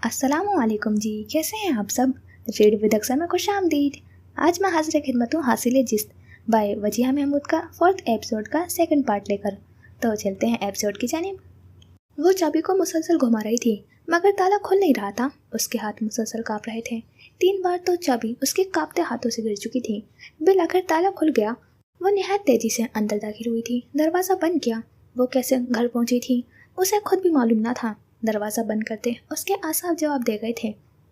अस्सलाम वालेकुम जी, कैसे हैं आप सब। रीड विद अक्सर में खुश आमदीद। आज मैं हाजिर खिदमत हूँ हासिल जिस्त बाय वजिया महमूद का 4th एपिसोड का 2nd पार्ट लेकर। तो चलते हैं एपिसोड की जानिब। वो चाबी को मुसलसल घुमा रही थी मगर ताला खुल नहीं रहा था। उसके हाथ मुसलसल काँप रहे थे। 3 बार तो चाबी उसके कांपते हाथों से गिर चुकी थी। बिल आखिर ताला खुल गया। वो निहायत तेजी से अंदर दाखिल हुई थी। दरवाज़ा बंद किया। वो कैसे घर पहुंची थी उसे खुद भी मालूम न था। दरवाज़ा बंद करते उसके आसाफ जवाब दे गए थे।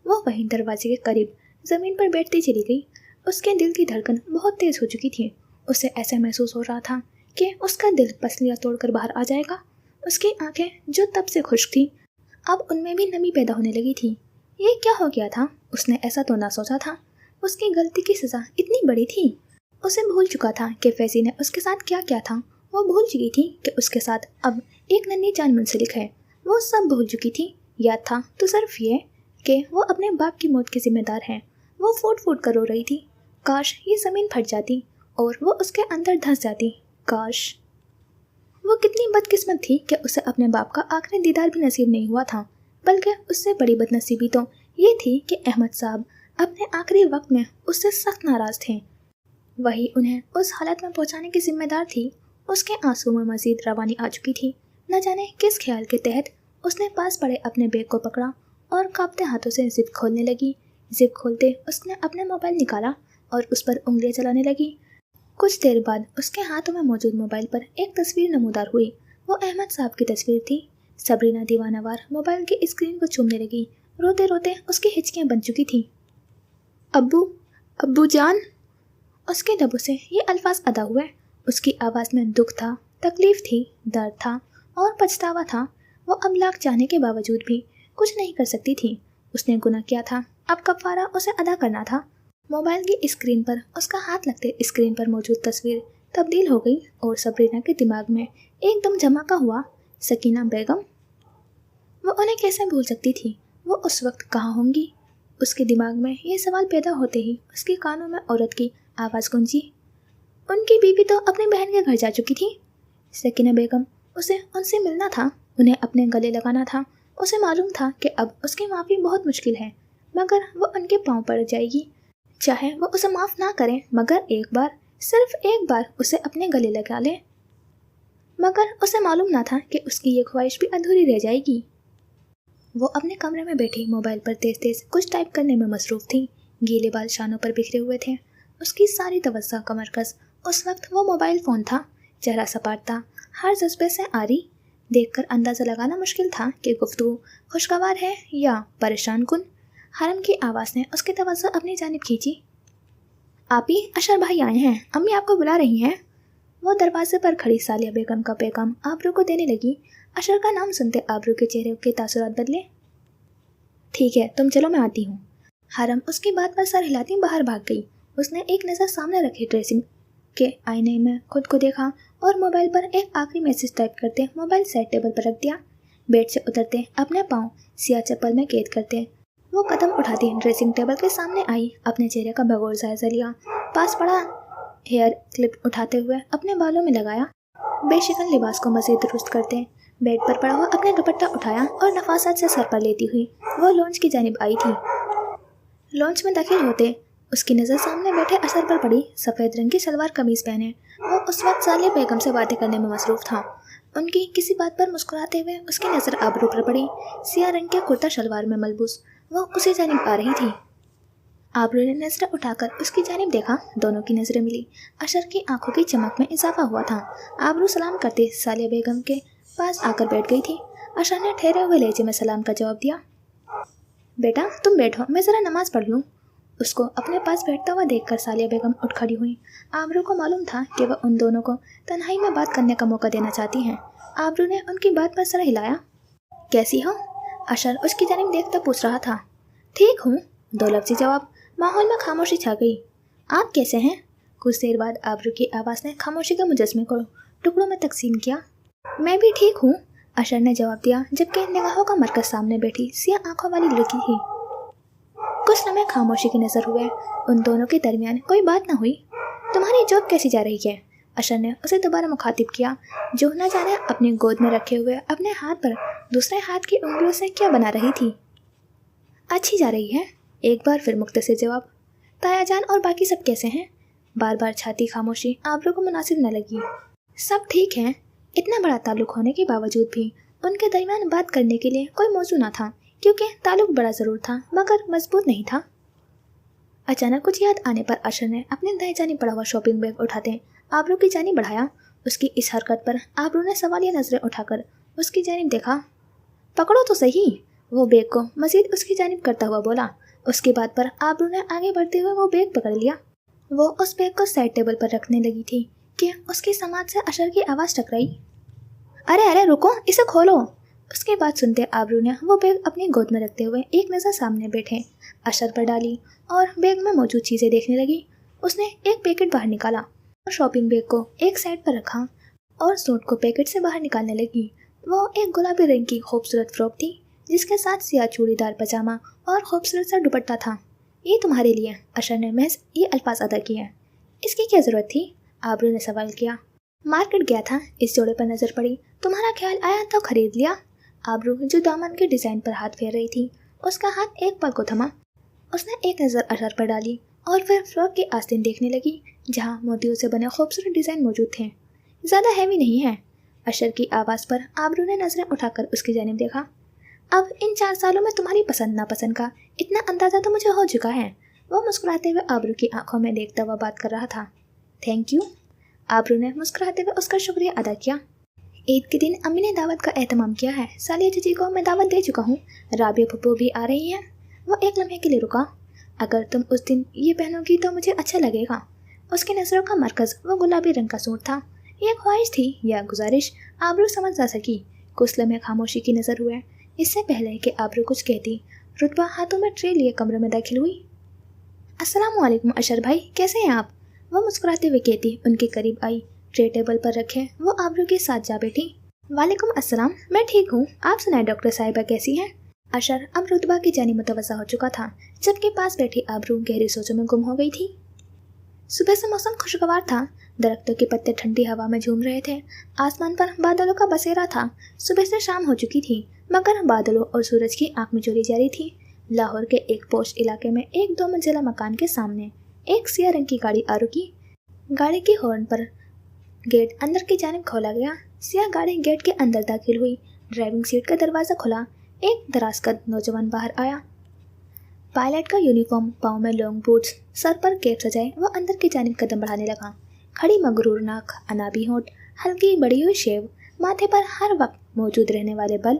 वो वहीं दरवाजे के करीब ज़मीन पर बैठती चली गई। उसके दिल की धड़कन बहुत तेज़ हो चुकी थी। उसे ऐसा महसूस हो रहा था कि उसका दिल पसलियाँ तोड़कर बाहर आ जाएगा। उसकी आंखें जो तब से खुश्क थी अब उनमें भी नमी पैदा होने लगी थी। ये क्या हो गया था? उसने ऐसा तो ना सोचा था। उसकी गलती की सज़ा इतनी बड़ी थी। उसे भूल चुका था कि फैज़ी ने उसके साथ क्या किया था। वो भूल चुकी थी कि उसके साथ अब एक नन्ही जान मुंसलिक है। वो सब भूल चुकी थी। याद था तो सिर्फ ये कि वो अपने बाप की मौत के जिम्मेदार हैं। वो फूट फूट कर रो रही थी। काश ये ज़मीन फट जाती और वो उसके अंदर धंस जाती। काश। वो कितनी बदकिस्मत थी कि उसे अपने बाप का आखिरी दीदार भी नसीब नहीं हुआ था। बल्कि उससे बड़ी बदनसीबी तो ये थी कि अहमद साहब अपने आखिरी वक्त में उससे सख्त नाराज़ थे। वही उन्हें उस हालत में पहुंचाने की जिम्मेदार थी। उसके आंसू में मजीद रवानी आ चुकी थी। न जाने किस ख्याल के तहत उसने पास पड़े अपने बैग को पकड़ा और कांपते हाथों से जिप खोलने लगी। जिप खोलते उसने अपने मोबाइल निकाला और उस पर उंगलियां चलाने लगी। कुछ देर बाद उसके हाथों में मौजूद मोबाइल पर एक तस्वीर नमूदार हुई। वो अहमद साहब की तस्वीर थी। सबरीना दीवानावार मोबाइल की स्क्रीन को चूमने लगी। रोते रोते उसकी हिचकियाँ बन चुकी थी। अब्बू, अब्बू जान। उसके लबों से ये अल्फाज अदा हुए। उसकी आवाज़ में दुख था, तकलीफ थी, दर्द था और पछतावा था। वो अब लाख चाहने के बावजूद भी कुछ नहीं कर सकती थी। उसने गुनाह किया था, अब कफ़ारा उसे अदा करना था। मोबाइल की स्क्रीन पर उसका हाथ लगते स्क्रीन पर मौजूद तस्वीर तब्दील हो गई और सबरीना के दिमाग में एकदम धमाका हुआ। सकीना बेगम। वो उन्हें कैसे भूल सकती थी? वो उस वक्त कहाँ होंगी? उसके दिमाग में ये सवाल पैदा होते ही उसके कानों में औरत की आवाज़ गूंजी। उनकी बीवी तो अपनी बहन के घर जा चुकी थी। सकीना बेगम। उसे उनसे मिलना था, उन्हें अपने गले लगाना था। उसे मालूम था कि अब उसकी माफ़ी बहुत मुश्किल है मगर वो उनके पाँव पड़ जाएगी। चाहे वो उसे माफ़ ना करें मगर एक बार, सिर्फ एक बार उसे अपने गले लगा ले। मगर उसे मालूम ना था कि उसकी ये ख्वाहिश भी अधूरी रह जाएगी। वो अपने कमरे में बैठी मोबाइल पर तेज़ तेज़ कुछ टाइप करने में मसरूफ़ थी। गीले बाल शानों पर बिखरे हुए थे। उसकी सारी तवज्जो का मरकज़ उस वक्त वो मोबाइल फ़ोन था। चेहरा सपाट था, हर जज्बे से आरी। देखकर अंदाज़ा लगाना मुश्किल था कि गुफ्तगू खुशगवार है या परेशान कुन। हरम की आवाज़ ने उसकी तवज्जो अपनी जानिब खींची। आपी, अशर भाई आए हैं, अम्मी आपको बुला रही हैं। वो दरवाजे पर खड़ी सालिया बेगम का पैगाम आबरू को देने लगी। अशर का नाम सुनते आबरू के चेहरे के तासुरात बदले। ठीक है, तुम चलो, मैं आती हूँ। हरम उसकी बात पर सर हिलाती बाहर भाग गई। उसने एक नज़र सामने रखी ड्रेसिंग के आईने में खुद को देखा और मोबाइल पर एक आखिरी मैसेज टाइप करते मोबाइल साइड टेबल पर रख दिया। बेड से उतरते अपने पाँव सिया चप्पल में कैद करते वो कदम उठाती ड्रेसिंग टेबल के सामने आई। अपने चेहरे का बगौर जायजा लिया। पास पड़ा हेयर क्लिप उठाते हुए अपने बालों में लगाया। बेशिकन लिबास को मज़ीद दुरुस्त करते बेड पर पड़ा हुआ अपने दुपट्टा उठाया और नफासत से सर पर लेती हुई वो लॉन्च की जानिब आई थी। लॉन्च में दाखिल होते उसकी नज़र सामने बैठे असर पर पड़ी। सफ़ेद रंग की सलवार कमीज़ पहने वो उस वक्त सालिया बेगम से बातें करने में मसरूफ़ था। उनकी किसी बात पर मुस्कुराते हुए उसकी नज़र आबरू पर पड़ी। सिया रंग के कुर्ता शलवार में मलबूस वो उसी जानिब आ रही थी। आबरू ने नज़रें उठाकर उसकी जानिब देखा। दोनों की नज़रें मिली। अशर की आंखों की चमक में इजाफा हुआ था। आबरू सलाम करते सालिया बेगम के पास आकर बैठ गई थी। अशर ने ठहरे हुए लहजे में सलाम का जवाब दिया। बेटा तुम बैठो, मैं ज़रा नमाज़ पढ़ लूँ। उसको अपने पास बैठता हुआ देखकर सालिया बेगम उठ खड़ी हुई। आबरू को मालूम था कि वह उन दोनों को तन्हाई में बात करने का मौका देना चाहती हैं। आबरू ने उनकी बात पर सर हिलाया। कैसी हो? अशर उसकी जानिब देखता पूछ रहा था। ठीक हूँ, दो लफ्ज़ी जवाब। माहौल में खामोशी छा गई। आप कैसे हैं? कुछ देर बाद आबरू की आवाज़ ने खामोशी के मुजस्मे को टुकड़ों में तकसीम किया। मैं भी ठीक हूँ, अशर ने जवाब दिया जबकि निगाहों का मरकज़ सामने बैठी सिया आंखों वाली लड़की थी। कुछ समय खामोशी की नज़र हुए। उन दोनों के दरमियान कोई बात न हुई। तुम्हारी जॉब कैसी जा रही है? अशर ने उसे दोबारा मुखातिब किया जो न जाने अपनी गोद में रखे हुए अपने हाथ पर दूसरे हाथ की उंगलियों से क्या बना रही थी। अच्छी जा रही है। एक बार फिर मुख्तसर जवाब। ताया जान और बाकी सब कैसे हैं? बार बार छाती खामोशी आबरू को मुनासिब न लगी। सब ठीक हैं। इतना बड़ा ताल्लुक होने के बावजूद भी उनके दरमियान बात करने के लिए कोई मौजू न था, क्योंकि ताल्लुक बड़ा ज़रूर था मगर मजबूत नहीं था। अचानक कुछ याद आने पर अशर ने अपने दाएं जानिब पड़ा हुआ शॉपिंग बैग उठाते आबरू की जानिब बढ़ाया। उसकी इस हरकत पर आबरू ने सवालिया नजरें उठाकर उसकी जानिब देखा। पकड़ो तो सही, वो बैग को मजीद उसकी जानिब करता हुआ बोला। उसकी बात पर आबरू ने आगे बढ़ते हुए वो बैग पकड़ लिया। वो उस बैग को साइड टेबल पर रखने लगी थी कि उसकी समाज से अशर की आवाज़ टकराई। अरे अरे रुको, इसे खोलो। उसके बाद सुनते आबरू ने वो बैग अपनी गोद में रखते हुए एक नज़र सामने बैठे अशर पर डाली और बैग में मौजूद चीज़ें देखने लगी। उसने एक पैकेट बाहर निकाला और शॉपिंग बैग को एक साइड पर रखा और सूट को पैकेट से बाहर निकालने लगी। वो एक गुलाबी रंग की खूबसूरत फ्रॉक थी जिसके साथ सियाह चूड़ीदार पजामा और खूबसूरत सा दुपट्टा था। ये तुम्हारे लिए, अशर ने महज ये अल्फाज अदा किए। इसकी क्या ज़रूरत थी? आबरू ने सवाल किया। मार्केट गया था, इस जोड़े पर नज़र पड़ी, तुम्हारा ख्याल आया तो खरीद लिया। आबरू जो दामन के डिज़ाइन पर हाथ फेर रही थी, उसका हाथ एक पल को थमा। उसने एक नज़र अशर पर डाली और फिर फ्रॉक की आस्तीन देखने लगी जहाँ मोतियों से बने खूबसूरत डिज़ाइन मौजूद थे। ज़्यादा हैवी नहीं है। अशर की आवाज़ पर आबरू ने नज़रें उठाकर उसकी जानिब देखा। अब इन 4 सालों में तुम्हारी पसंद नापसंद का इतना अंदाज़ा तो मुझे हो चुका है। वो मुस्कुराते हुए आबरू की आंखों में देखता हुआ बात कर रहा था। Thank you. आबरू ने मुस्कुराते हुए उसका शुक्रिया अदा किया। ईद के दिन अम्मी ने दावत का एहतमाम किया है। सालिया जीजी को मैं दावत दे चुका हूँ। राबिया पप्पू भी आ रही हैं। वो एक लम्हे के लिए रुका। अगर तुम उस दिन ये पहनोगी तो मुझे अच्छा लगेगा। उसकी नज़रों का मरकज़ वो गुलाबी रंग का सूट था। यह ख्वाहिश थी या गुजारिश, आबरू समझ ना सकी। कुछ लम्हे खामोशी की नज़र हुए। इससे पहले कि आबरू कुछ कहती, रुतबा हाथों में ट्रे लिए कमरे में दाखिल हुई। अस्सलाम वालेकुम अशर भाई, कैसे हैं आप? वो मुस्कुराते हुए कहती उनके करीब आई। ट्रे टेबल पर रखे वो आबरू के साथ जा बैठी। वालेकुम अस्सलाम, मैं ठीक हूँ। आप सुनाए डॉक्टर साहिबा कैसी हैं? अशर अब रुतबा की जानिब मुतवज्जा हो चुका था, जबकि पास बैठी आबरू गहरी सोचों में गुम हो गई थी। सुबह से मौसम खुशगवार था। दरख्तों के पत्ते ठंडी हवा में झूम रहे थे। आसमान पर बादलों का बसेरा था। सुबह से शाम हो चुकी थी मगर बादलों और सूरज की आंख में चोरी जारी थी। लाहौर के एक पोश इलाके में एक 2 मंजिला मकान के सामने एक सिया रंग की गाड़ी आ रुकी। गाड़ी की हॉर्न पर गेट अंदर की जानिब खोला गया। सिया गाड़ी गेट के अंदर दाखिल हुई। ड्राइविंग सीट का दरवाज़ा खुला। एक दराज़कद नौजवान बाहर आया। पायलट का यूनिफॉर्म, पाँव में लॉन्ग बूट्स, सर पर कैप सजाए वो अंदर की जानिब कदम बढ़ाने लगा। खड़ी मगरूर नाक, अनाबी होंठ, हल्की बड़ी हुई शेव, माथे पर हर वक्त मौजूद रहने वाले बल।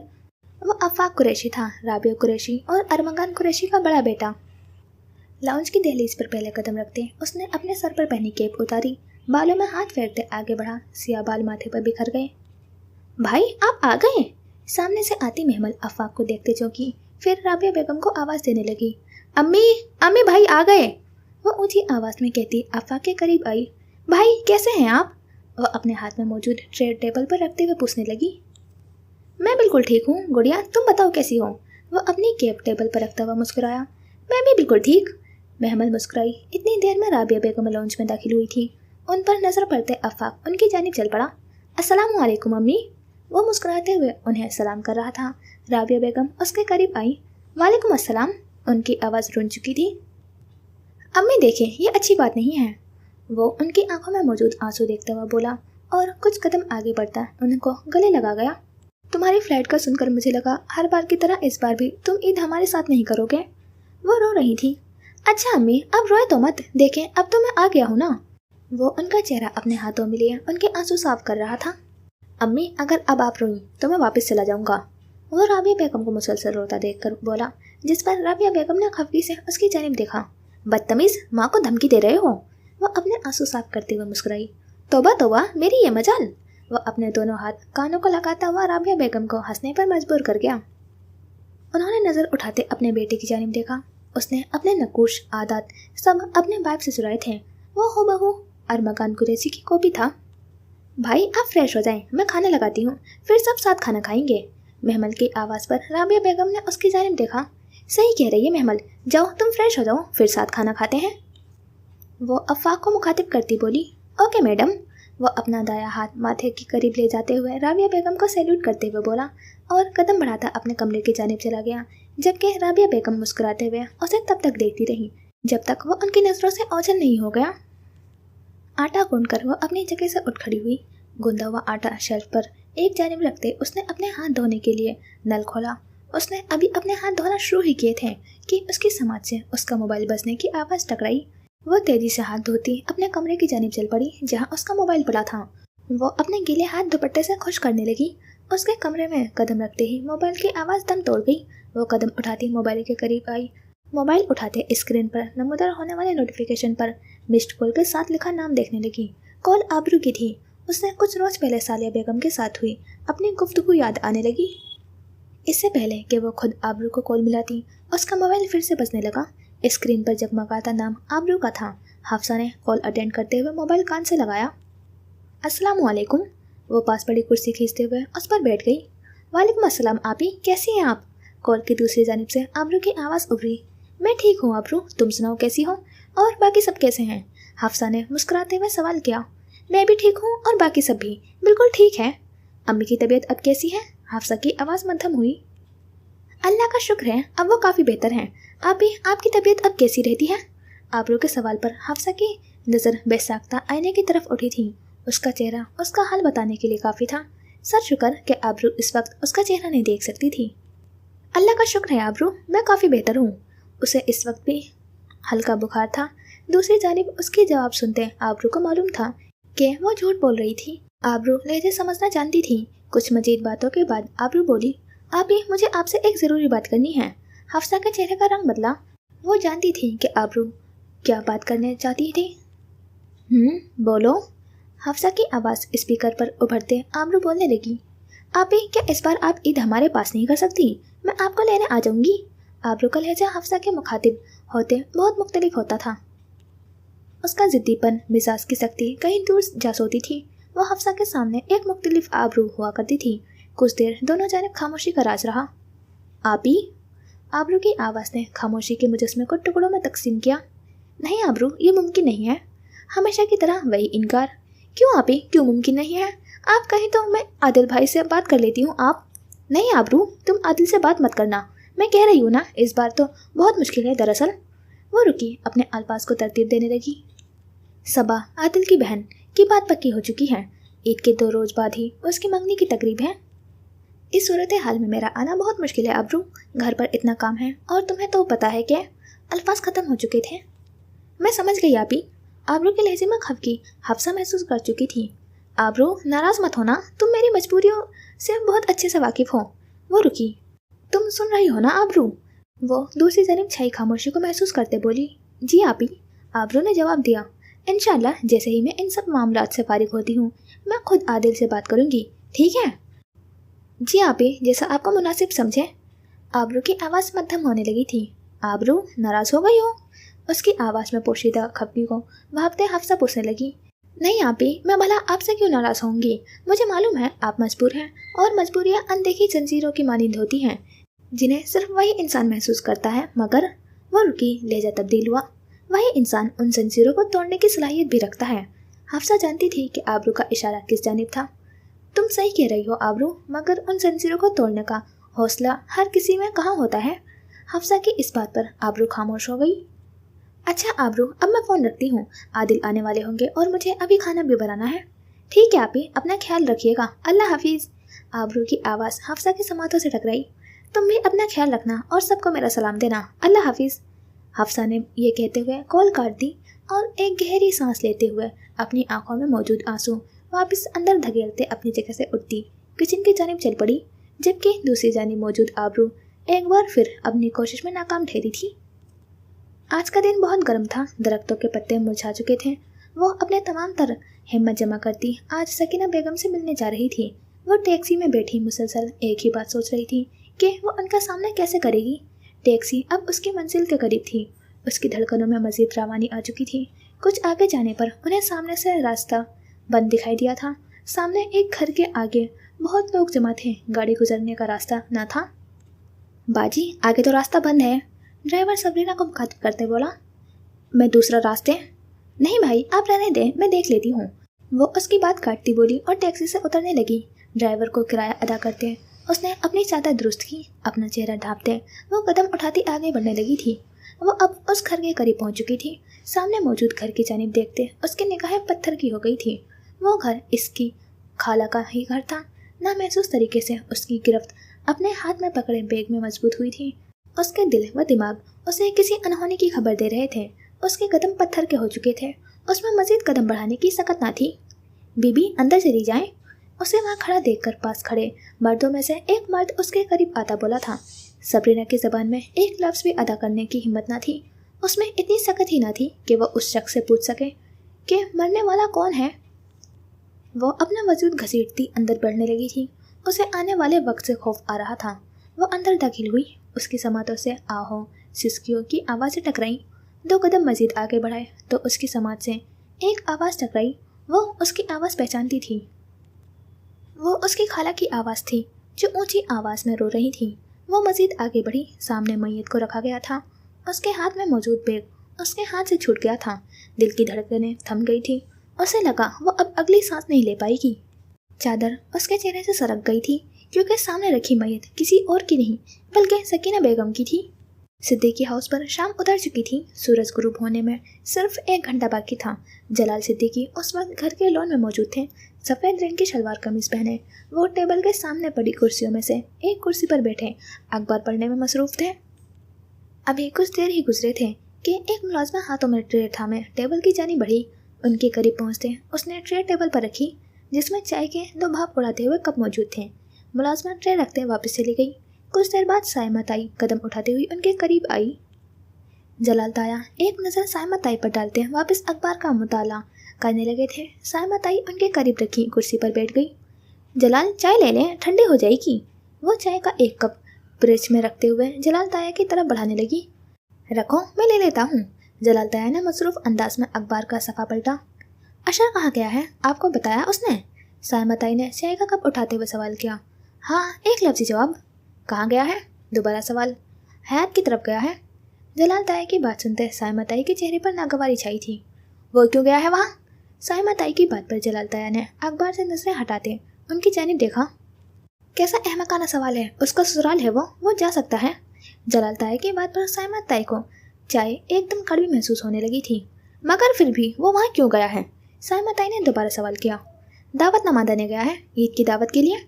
वो अफाक कुरैशी था, राबिया कुरैशी और अरमगान कुरैशी का बड़ा बेटा। लाउंज की दहलीज पर पहले कदम रखते उसने अपने सर पर पहनी कैप उतारी। बालों में हाथ फेरते आगे बढ़ा। सिया बाल माथे पर बिखर गए। भाई आप आ गए? सामने से आती महमल अफाक को देखते चौंकी। फिर राबिया बेगम को आवाज़ देने लगी। अम्मी, अम्मी भाई आ गए। वो ऊंची आवाज़ में कहती अफाक के करीब आई। भाई कैसे हैं आप? वो अपने हाथ में मौजूद ट्रे टेबल पर रखते हुए पूछने लगी। मैं बिल्कुल ठीक हूँ गुड़िया, तुम बताओ कैसी हो? वो अपनी कैप टेबल पर रखता हुआ मुस्कुराया। मैं भी बिल्कुल ठीक। महमल मुस्कुराई। इतनी देर में राबिया बेगम लॉन्च में दाखिल हुई थी। उन पर नज़र पड़ते अफाक उनकी जानिब चल पड़ा। अस्सलाम वालेकुम अम्मी। वो मुस्कुराते हुए उन्हें सलाम कर रहा था। राबिया बेगम उसके करीब आई। वालेकुम अस्सलाम। उनकी आवाज़ रुन चुकी थी। अम्मी देखें, ये अच्छी बात नहीं है। वो उनकी आंखों में मौजूद आंसू देखता हुआ बोला और कुछ कदम आगे बढ़ता उनको गले लगा गया। तुम्हारी फ्लाइट का सुनकर मुझे लगा हर बार की तरह इस बार भी तुम ईद हमारे साथ नहीं करोगे। वो रो रही थी। अच्छा अम्मी, अब रोए तो मत, देखें अब तो मैं आ गया हूँ ना। वो उनका चेहरा अपने हाथों में लिए उनके आंसू साफ कर रहा था। अम्मी अगर अब आप रोई तो मैं वापस चला जाऊँगा। वो राबिया बेगम को मुसलसल रोता देखकर बोला, जिस पर राबिया बेगम ने खफगी से उसकी जानिब देखा। बदतमीज, माँ को धमकी दे रहे हो? वो अपने आंसू साफ करते हुए मुस्कुराई। तौबा तौबा, मेरी ये मजाल। वो अपने दोनों हाथ कानों को लगाता हुआ राबिया बेगम को हंसने पर मजबूर कर गया। उन्होंने नज़र उठाते अपने बेटे की जानिब देखा। उसने अपने नकूश, आदत सब अपने बाप से चुराए थे। वो हूबहू अरमगान कुरैशी की कॉपी था। भाई आप फ्रेश हो जाएं, मैं खाना लगाती हूँ, फिर सब साथ खाना खाएंगे। महमल की आवाज़ पर राबिया बेगम ने उसकी जानिब देखा। सही कह रही है महमल, जाओ तुम फ्रेश हो जाओ, फिर साथ खाना खाते हैं। वो अफाक को मुखातिब करती बोली। Okay madam. वो अपना दाया हाथ माथे के करीब ले जाते हुए राबिया बेगम को सैल्यूट करते हुए बोला और कदम बढ़ाता अपने कमरे की जानिब चला गया। जबकि राबिया बेगम मुस्कुराते हुए उसे तब तक देखती रही जब तक वो उनकी नज़रों से ओझल नहीं हो गया। आटा गूंदकर वो अपनी जगह से उठ खड़ी हुई। गूंदा हुआ आटा शेल्फ पर एक जानिब रखते उसने अपने हाथ धोने के लिए नल खोला। उसने अभी अपने हाथ धोना शुरू ही किए थे कि उसकी समाज से उसका मोबाइल बजने की आवाज़ टकराई। वो तेजी से हाथ धोती अपने कमरे की जानिब चल पड़ी जहाँ उसका मोबाइल पड़ा था। वो अपने गीले हाथ दुपट्टे से खुश करने लगी। उसके कमरे में कदम रखते ही मोबाइल की आवाज़ दम तोड़ गई। वो कदम उठाती मोबाइल के करीब आई। मोबाइल उठाते स्क्रीन पर नमूदार होने वाले नोटिफिकेशन पर मिस्ड कॉल के साथ लिखा नाम देखने लगी। कॉल आबरू की थी। उसने कुछ रोज पहले सालिया बेगम के साथ हुई अपनी गुफ्तगू याद आने लगी। इससे पहले कि वो खुद आबरू को कॉल मिलाती, उसका मोबाइल फिर से बजने लगा। स्क्रीन पर जगमगाता नाम आबरू का था। हाफसा ने कॉल अटेंड करते हुए मोबाइल कान से लगाया। अस्सलामु अलैकुम। वो पास पड़ी कुर्सी खींचते हुए उस पर बैठ गई। वालेकुम अस्सलाम आपी, कैसी हैं आप? कॉल की दूसरी जानिब से आबरू की आवाज़ उभरी। मैं ठीक हूँ आबरू, तुम सुनाओ कैसी हो और बाकी सब कैसे हैं? हाफसा ने मुस्कुराते हुए सवाल किया। मैं भी ठीक हूँ और बाकी सब भी बिल्कुल ठीक है। अम्मी की तबीयत अब कैसी है? हाफसा की आवाज़ मध्यम हुई। अल्लाह का शुक्र है, अब वो काफ़ी बेहतर हैं। आपकी तबीयत अब कैसी रहती है? आबरू के सवाल पर हाफसा की नज़र बेसाख्ता आईने की तरफ उठी थी। उसका चेहरा उसका हाल बताने के लिए काफ़ी था। सर शुक्र कि आबरू इस वक्त उसका चेहरा नहीं देख सकती थी। अल्लाह का शुक्र है आबरू, मैं काफ़ी बेहतर हूँ। उसे इस वक्त भी हल्का बुखार था। दूसरी जानिब उसकी जवाब सुनते आबरू को मालूम था कि वो झूठ बोल रही थी। आबरू लहजे समझना जानती थी। कुछ मजीद बातों के बाद आबरू बोली, आपी मुझे आपसे एक ज़रूरी बात करनी है। हाफसा के चेहरे का रंग बदला। वो जानती थी कि आबरू क्या बात करने चाहती थी। बोलो। हाफसा की आवाज़ स्पीकर पर उभरते आबरू बोलने लगी। आपी क्या इस बार आप ईद हमारे पास नहीं कर सकती? मैं आपको लेने आ जाऊंगी। आबरू का लहजा हाफसा के मुखातिब होते बहुत मुख्तलिफ होता था। उसका जिद्दीपन, मिजाज की सख्ती कहीं दूर जा सोती थी। वो हाफसा के सामने एक मुख्तलिफ आबरू हुआ करती थी। कुछ देर दोनों जानिब खामोशी का राज रहा। आपी? आबरू की आवाज़ ने खामोशी के मुजस्मे को टुकड़ों में तकसीम किया। नहीं आबरू, ये मुमकिन नहीं है। हमेशा की तरह वही इनकार। क्यों आपी, क्यों मुमकिन नहीं है? आप कहीं तो मैं आदिल भाई से बात कर लेती हूँ। आप नहीं आबरू, तुम आदिल से बात मत करना। मैं कह रही हूँ ना, इस बार तो बहुत मुश्किल है दरअसल। वो रुकी, अपने अल्फाज को तरतीब देने लगी। सबा, आदिल की बहन की बात पक्की हो चुकी है। ईद के 2 रोज बाद ही उसकी मंगनी की तकरीब है। इस सूरत हाल में मेरा आना बहुत मुश्किल है आबरू। घर पर इतना काम है और तुम्हें तो पता है कि अल्फाज ख़त्म हो चुके थे। मैं समझ गई आपी। आबरू के लहजे में खफकी हाफसा महसूस कर चुकी थी। आबरू नाराज़ मत होना, तुम मेरी मजबूरियों से बहुत अच्छे से वाकिफ़ हो। वो रुकी। तुम सुन रही हो ना आबरू? वो दूसरी जानिब छाई खामोशी को महसूस करते बोली। जी आपी। आबरू ने जवाब दिया। इंशाल्लाह जैसे ही मैं इन सब मामलात से फारिग होती हूँ मैं खुद आदिल से बात करूँगी, ठीक है? जी आपी, जैसा आपको मुनासिब समझे। आबरू की आवाज़ मध्यम होने लगी थी। आबरू नाराज़ हो गई हो? उसकी आवाज़ में पोशीदा खफगी को भापते हाफसा पूछने लगी। नहीं आपी, मैं भला आपसे क्यों नाराज़ होंगी? मुझे मालूम है आप मजबूर हैं और मजबूरियाँ अनदेखी जंजीरों की मानिंद होती हैं जिन्हें सिर्फ वही इंसान महसूस करता है। मगर वो रुकी, लहजा तब्दील हुआ। वही इंसान उन जंजीरों को तोड़ने की सलाहियत भी रखता है। हाफसा जानती थी कि आबरू का इशारा किस जानिब था। तुम सही कह रही हो आबरू, मगर उन जंजीरों को तोड़ने का हौसला हर किसी में कहाँ होता है। हाफसा की इस बात पर आबरू खामोश हो गई। अच्छा आबरू, अब मैं फ़ोन रखती हूँ। आदिल आने वाले होंगे और मुझे अभी खाना भी बनाना है। ठीक है आपी, अपना ख्याल रखिएगा। अल्लाह हाफिज़। आबरू की आवाज़ हाफसा के समातों से टकराई। तुम भी अपना ख्याल रखना और सबको मेरा सलाम देना। अल्लाह हाफिज़। हाफसा ने ये कहते हुए कॉल काट दी और एक गहरी सांस लेते हुए अपनी आंखों में मौजूद आंसू वापस अंदर धकेलते अपनी जगह से उठती किचन की जानिब चल पड़ी, जबकि दूसरी जानिब मौजूद आबरू एक बार फिर अपनी कोशिश में नाकाम ठहरी थी। आज का दिन बहुत गर्म था। दरख्तों के पत्ते मुरझा चुके थे। वो अपने तमाम तर हिम्मत जमा करती आज सकीना बेगम से मिलने जा रही थी। वो टैक्सी में बैठी मुसलसल एक ही बात सोच रही थी कि वो उनका सामना कैसे करेगी। टैक्सी अब उसकी मंजिल के करीब थी। उसकी धड़कनों में मजीद रवानी आ चुकी थी। कुछ आगे जाने पर उन्हें सामने से रास्ता बंद दिखाई दिया था। सामने एक घर के आगे बहुत लोग जमा थे। गाड़ी गुजरने का रास्ता न था। बाजी, आगे तो रास्ता बंद है। ड्राइवर सबरीना को मुखातिब करते बोला। मैं दूसरा रास्ते? नहीं भाई, आप रहने दें, मैं देख लेती हूँ। वो उसकी बात काटती बोली और टैक्सी से उतरने लगी। ड्राइवर को किराया अदा करते उसने अपनी चादर दुरुस्त की। अपना चेहरा ढांपते वो कदम उठाती आगे बढ़ने लगी थी। वो अब उस घर के करीब पहुंच चुकी थी। सामने मौजूद घर की जानिब देखते उसकी निगाहें पत्थर की हो गई थी। वो घर इसकी खाला का ही घर था। ना महसूस तरीके से उसकी गिरफ्त अपने हाथ में पकड़े बैग में मजबूत हुई थी। उसके दिल व दिमाग उसे किसी अनहोनी की खबर दे रहे थे। उसके कदम पत्थर के हो चुके थे। उसमें मजीद कदम बढ़ाने की सकत ना थी। बीबी अंदर चली जाए, उसे वहाँ खड़ा देखकर पास खड़े मर्दों में से एक मर्द उसके करीब आता बोला था। सबरीना की ज़बान में एक लफ्ज़ भी अदा करने की हिम्मत ना थी। उसमें इतनी सकत ही ना थी कि वह उस शख्स से पूछ सके कि मरने वाला कौन है। वो अपना वजूद घसीटती अंदर बढ़ने लगी थी। उसे आने वाले वक्त से खौफ आ रहा था। वो अंदर दाखिल हुई। उसकी समातों से आहों सिसकियों की आवाज़ें टकराई। 2 कदम मजीद आगे बढ़ाए तो उसकी समात से एक आवाज़ टकराई। वो उसकी आवाज़ पहचानती थी। वो उसकी खाला की आवाज़ थी जो ऊंची आवाज़ में रो रही थी। वो मजीद आगे बढ़ी। सामने मैयत को रखा गया था। उसके हाथ में मौजूद बैग उसके हाथ से छूट गया था। दिल की धड़कनें थम गई थी। उसे लगा वो अब अगली सांस नहीं ले पाएगी। चादर उसके चेहरे से सरक गई थी क्योंकि सामने रखी मैयत किसी और की नहीं बल्कि सकीना बेगम की थी। सिद्दीकी हाउस पर शाम उतर चुकी थी। सूरज गुरूब होने में सिर्फ 1 घंटा बाकी था। जलाल सिद्दीकी उस वक्त घर के लॉन में मौजूद थे। सफ़ेद रंग की शलवार कमीज पहने वो टेबल के सामने पड़ी कुर्सियों में से एक कुर्सी पर बैठे अखबार पढ़ने में मसरूफ थे। अभी कुछ देर ही गुजरे थे कि एक मुलाजमा हाथों में ट्रे थामे टेबल की जानी बढ़ी। उनके करीब पहुंचते उसने ट्रे टेबल पर रखी जिसमें चाय के 2 भाप उड़ाते हुए कप मौजूद थे। मुलाजमा ट्रे रखते वापस चली गई। कुछ देर बाद साइमा ताई कदम उठाती हुई उनके करीब आई। जलाल ताया एक नज़र साइमा ताई पर डालते वापस अखबार का मुताला करने लगे थे। साइमा ताई उनके करीब रखी कुर्सी पर बैठ गई। जलाल चाय ले लें, ठंडी हो जाएगी। वो चाय का एक कप फ्रिज में रखते हुए जलाल ताया की तरफ बढ़ाने लगी। रखो, मैं ले लेता हूँ। जलाल ताया ने मसरूफ अंदाज में अखबार का सफ़ा पलटा। अशर कहाँ गया है, आपको बताया उसने? साइमा ताई ने चाय का कप उठाते हुए सवाल किया। हाँ, एक लफ्ज़ी जवाब। कहाँ गया है? दोबारा सवाल। हयात की तरफ गया है। जलाल ताया की बात सुनते साइमा ताई के चेहरे पर नागवारी छाई थी। वो क्यों गया है वहाँ? साइमा ताई की बात पर जलाल ताया ने अखबार से नजरें हटाते उनकी जानिब देखा। कैसा अहमकाना सवाल है, उसका ससुराल है वो जा सकता है। जलाल ताया की बात पर साइमा ताई को चाय एकदम कड़वी महसूस होने लगी थी। मगर फिर भी वो वहाँ क्यों गया है? साइमा ताई ने दोबारा सवाल किया। दावत नमा देने गया है, ईद की दावत के लिए।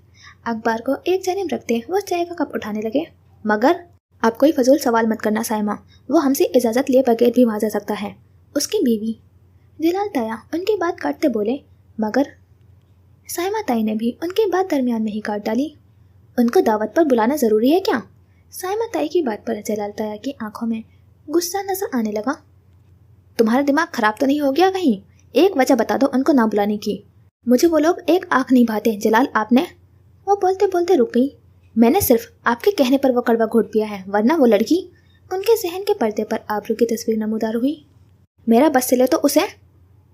अखबार को एक जानिब रखते वो चाय का कप उठाने लगे। मगर आप कोई फजूल सवाल मत करना साइमा, वो हमसे इजाज़त लिए बगैर भी वहाँ जा सकता है। उसकी बीवी। जलाल ताया उनकी बात काटते बोले। मगर साइमा ताई ने भी उनकी बात दरमियान में ही काट डाली। उनको दावत पर बुलाना ज़रूरी है क्या? साइमा ताई की बात पर जलाल ताया की आंखों में गुस्सा नजर आने लगा। तुम्हारा दिमाग खराब तो नहीं हो गया कहीं? एक वजह बता दो उनको ना बुलाने की। मुझे वो लोग एक आँख नहीं भाते जलाल, आपने। वो बोलते बोलते रुक गई। मैंने सिर्फ आपके कहने पर वो कड़वा घोट पिया है, वरना वो लड़की। उनके जहन के पर्दे पर आबरू की तस्वीर नमूदार हुई। मेरा बस चले तो उसे।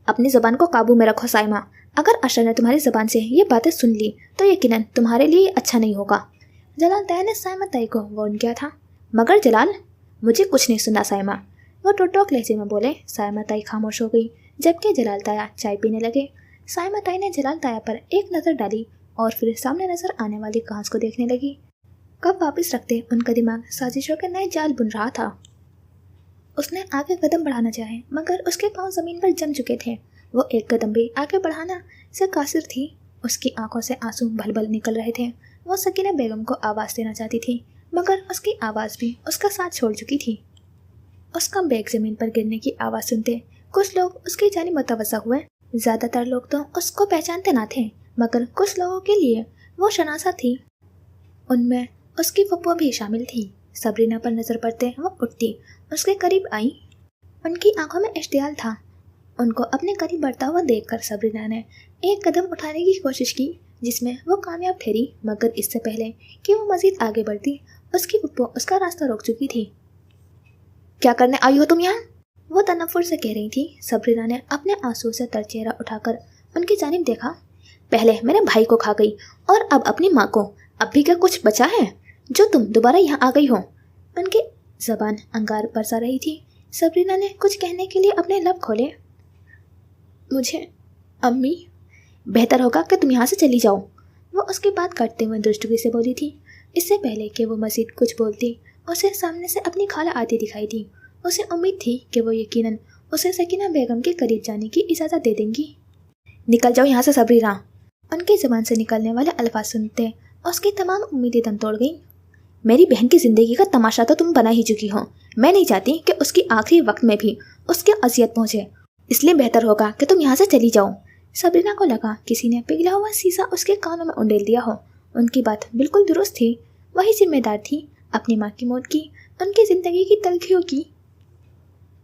अपनी ज़बान को काबू में रखो साइमा। अगर अशर ने तुम्हारी ज़बान से ये बातें सुन ली तो यकीनन तुम्हारे लिए अच्छा नहीं होगा। जलाल ताया ने साइमा ताई को वार्न किया था। मगर जलाल, मुझे कुछ नहीं सुना साइमा, वो टोटोक लहजे में बोले। साइमा ताई खामोश हो गई जबकि जलाल ताया चाय पीने लगे। साइमा ताई ने जलाल ताया पर एक नज़र डाली और फिर सामने नजर आने वाली घास को देखने लगी। कब वापस रखते उनका दिमाग साजिशों के नए जाल बुन रहा था। उसने आगे कदम बढ़ाना चाहे मगर उसके पांव ज़मीन पर जम चुके थे। वो एक कदम भी आगे बढ़ाना से कासिर थी। उसकी आंखों से आंसू भल भल निकल रहे थे। वो सकीना बेगम को आवाज़ देना चाहती थी मगर उसकी आवाज़ भी उसका साथ छोड़ चुकी थी। उसका बैग ज़मीन पर गिरने की आवाज़ सुनते कुछ लोग उसकी जानिब मुतवज्जा हुए। ज़्यादातर लोग तो उसको पहचानते ना थे मगर कुछ लोगों के लिए वो शनासा थी। उनमें उसकी फुप्पो भी शामिल थी। सबरीना पर नज़र पड़ते वो उठती उसके करीब आई। उनकी आंखों में इश्तियाल था। उनको अपने करीब बढ़ता हुआ देखकर सबरीना ने एक कदम उठाने की कोशिश की जिसमें वो कामयाब ठहरी। मगर इससे पहले कि वो मज़ीद आगे बढ़ती उसकी फुप्पो उसका रास्ता रोक चुकी थी। क्या करने आई हो तुम यहाँ? वो तनफ्फुर से कह रही थी। सबरीना ने अपने आंसू से तर चेहरा उठाकर उनकी जानिब देखा। पहले मेरे भाई को खा गई और अब अपनी माँ को। अब भी क्या कुछ बचा है जो तुम दोबारा यहाँ आ गई हो? उनकी ज़बान अंगार बरसा रही थी। सबरीना ने कुछ कहने के लिए अपने लब खोले। मुझे अम्मी, बेहतर होगा कि तुम यहाँ से चली जाओ। वो उसकी बात काटते हुए दुष्टगी से बोली थी। इससे पहले कि वो मजीद कुछ बोलती, उसे सामने से अपनी खाला आती दिखाई दी। उसे उम्मीद थी कि वो यकीनन उसे सकीना बेगम के करीब जाने की इजाज़त दे देंगी। निकल जाओ यहाँ से सबरीना। उनकी ज़बान से निकलने वाले अल्फाज सुनते उसकी तमाम उम्मीदें दम तोड़ गईं। मेरी बहन की ज़िंदगी का तमाशा तो तुम बना ही चुकी हो। मैं नहीं चाहती कि उसकी आखिरी वक्त में भी उसकी अजियत पहुँचे, इसलिए बेहतर होगा कि तुम यहाँ से चली जाओ। सबरीना को लगा किसी ने पिघला हुआ शीशा उसके कानों में उंडेल दिया हो। उनकी बात बिल्कुल दुरुस्त थी। वही जिम्मेदार थी अपनी माँ की मौत की, उनकी ज़िंदगी की तलखियों की।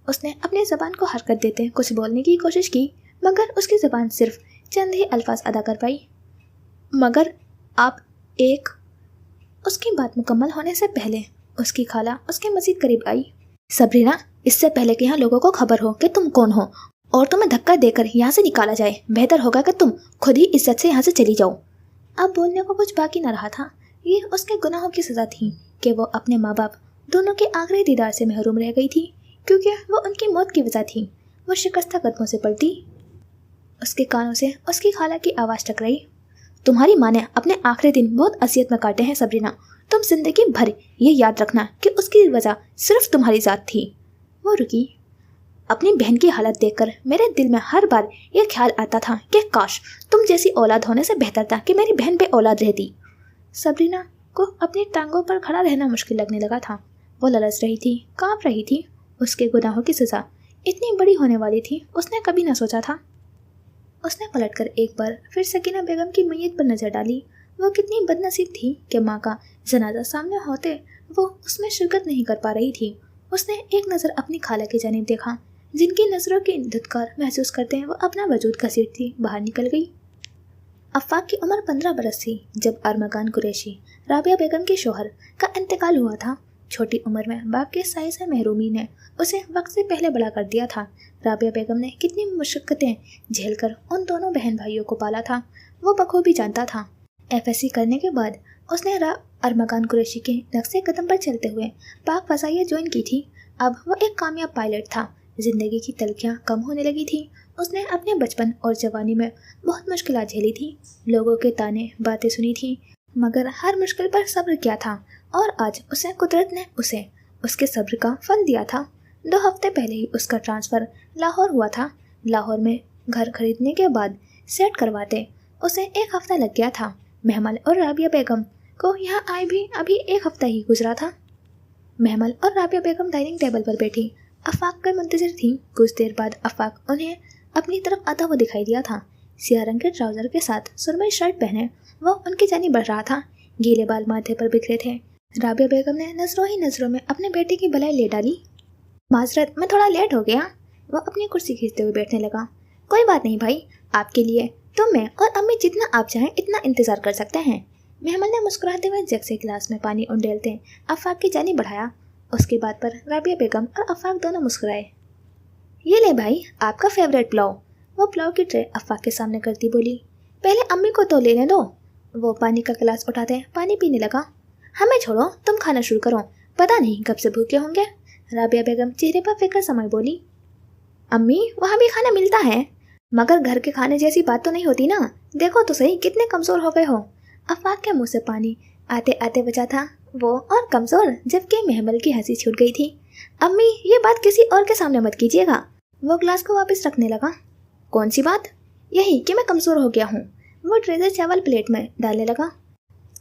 उसने अपनी ज़बान को हरकत देते कुछ बोलने की कोशिश की, मगर उसकी ज़बान सिर्फ चंद ही अल्फाज अदा कर पाई। मगर आप एक। उसकी बात मुकम्मल होने से पहले उसकी खाला उसके मज़ीद करीब आई। सबरीना, इससे पहले कि यहाँ लोगों को खबर हो कि तुम कौन हो और तुम्हें धक्का देकर यहाँ से निकाला जाए, बेहतर होगा कि तुम खुद ही इज्जत से यहाँ से चली जाओ। अब बोलने को कुछ बाकी न रहा था। ये उसके गुनाहों की सज़ा थी कि वो अपने माँ बाप दोनों के आखिरी दीदार से महरूम रह गई थी, क्योंकि वो उनकी मौत की वजह थी। वो शिकस्ता कदमों से पलटी। उसके कानों से उसकी खाला की आवाज़ टकराई। तुम्हारी माँ ने अपने आखिरी दिन बहुत असियत में काटे हैं सबरीना। तुम जिंदगी भर ये याद रखना कि उसकी वजह सिर्फ तुम्हारी ज़ात थी। वो रुकी। अपनी बहन की हालत देखकर मेरे दिल में हर बार ये ख्याल आता था कि काश तुम जैसी औलाद होने से बेहतर था कि मेरी बहन पे औलाद रहती। सबरीना को अपनी टांगों पर खड़ा रहना मुश्किल लगने लगा था। वो ललच रही थी, कांप रही थी। उसके गुनाहों की सज़ा इतनी बड़ी होने वाली थी, उसने कभी ना सोचा था। उसने पलटकर एक बार फिर सकीना बेगम की मैयत पर नज़र डाली। वो कितनी बदनसीब थी कि माँ का जनाजा सामने होते वो उसमें शिरकत नहीं कर पा रही थी। उसने एक नज़र अपनी खाला की जानिब देखा, जिनकी नज़रों की धुतकार महसूस करते हैं वो अपना वजूद घसीटती बाहर निकल गई। अफ़ाक की उम्र 15 बरस थी जब अरमगान कुरैशी, राबिया बेगम के शोहर, का इंतकाल हुआ था। छोटी उम्र में बाप के साए से महरूमी ने उसे वक्त से पहले बड़ा कर दिया था। राबिया बेगम ने कितनी मुशक्क़तें झेलकर उन दोनों बहन भाइयों को पाला था, वो बखूबी जानता था। FSC करने के बाद उसने अरमगान कुरैशी के नक्शे कदम पर चलते हुए पाक फ़ज़ाइया ज्वाइन की थी। अब वो एक कामयाब पायलट था। ज़िंदगी की तलखियाँ कम होने लगी थी। उसने अपने बचपन और जवानी में बहुत मुश्किलात झेली थी, लोगों के ताने बातें सुनी थी, मगर हर मुश्किल पर सब्र किया था और आज उसे कुदरत ने उसके सब्र का फल दिया था। 2 हफ्ते पहले ही उसका ट्रांसफ़र लाहौर हुआ था। लाहौर में घर खरीदने के बाद सेट करवाते उसे 1 हफ्ता लग गया था। महमल और राबिया बेगम को यहाँ आए भी अभी 1 हफ्ता ही गुजरा था। महमल और राबिया बेगम डाइनिंग टेबल पर बैठी अफ़ाक का मुंतज़िर थी। कुछ देर बाद अफ़ाक उन्हें अपनी तरफ आता हुआ दिखाई दिया था। सियाह रंग के ट्राउज़र के साथ सुरमई शर्ट पहने वो उनकी जानिब बढ़ रहा था। गीले बाल माथे पर बिखरे थे। राबिया बेगम ने नज़रों ही नज़रों में अपने बेटे की भलाई ले डाली। माजरत, मैं थोड़ा लेट हो गया। वो अपनी कुर्सी खींचते हुए बैठने लगा। कोई बात नहीं भाई, आपके लिए तुम, मैं और अम्मी जितना आप चाहें इतना इंतज़ार कर सकते हैं। महमल ने मुस्कुराते हुए जग से गिलास में पानी उंडेलते अफ़ाक की जानिब बढ़ाया। उसके बाद पर राबिया बेगम और अफ़ाक दोनों मुस्कुराए। ये ले भाई, आपका फेवरेट पुलाव। वो पुलाव की ट्रे अफ़ाक के सामने करती बोली। पहले अम्मी को तो लेने दो। वो पानी का गिलास उठाते पानी पीने लगा। हमें छोड़ो, तुम खाना शुरू करो, पता नहीं कब से भूखे होंगे। राबिया बेगम चेहरे पर फिक्र समय बोली। अम्मी, वहाँ भी खाना मिलता है, मगर घर के खाने जैसी बात तो नहीं होती ना। देखो तो सही कितने कमज़ोर हो गए हो। अफ़ाक के मुँह से पानी आते आते बचा था वो, और कमज़ोर, जबकि महमल की हंसी छूट गई थी। अम्मी, ये बात किसी और के सामने मत कीजिएगा। वो ग्लास को वापस रखने लगा। कौन सी बात? यही कि मैं कमज़ोर हो गया हूँ। वो ट्रे से चावल प्लेट में डालने लगा।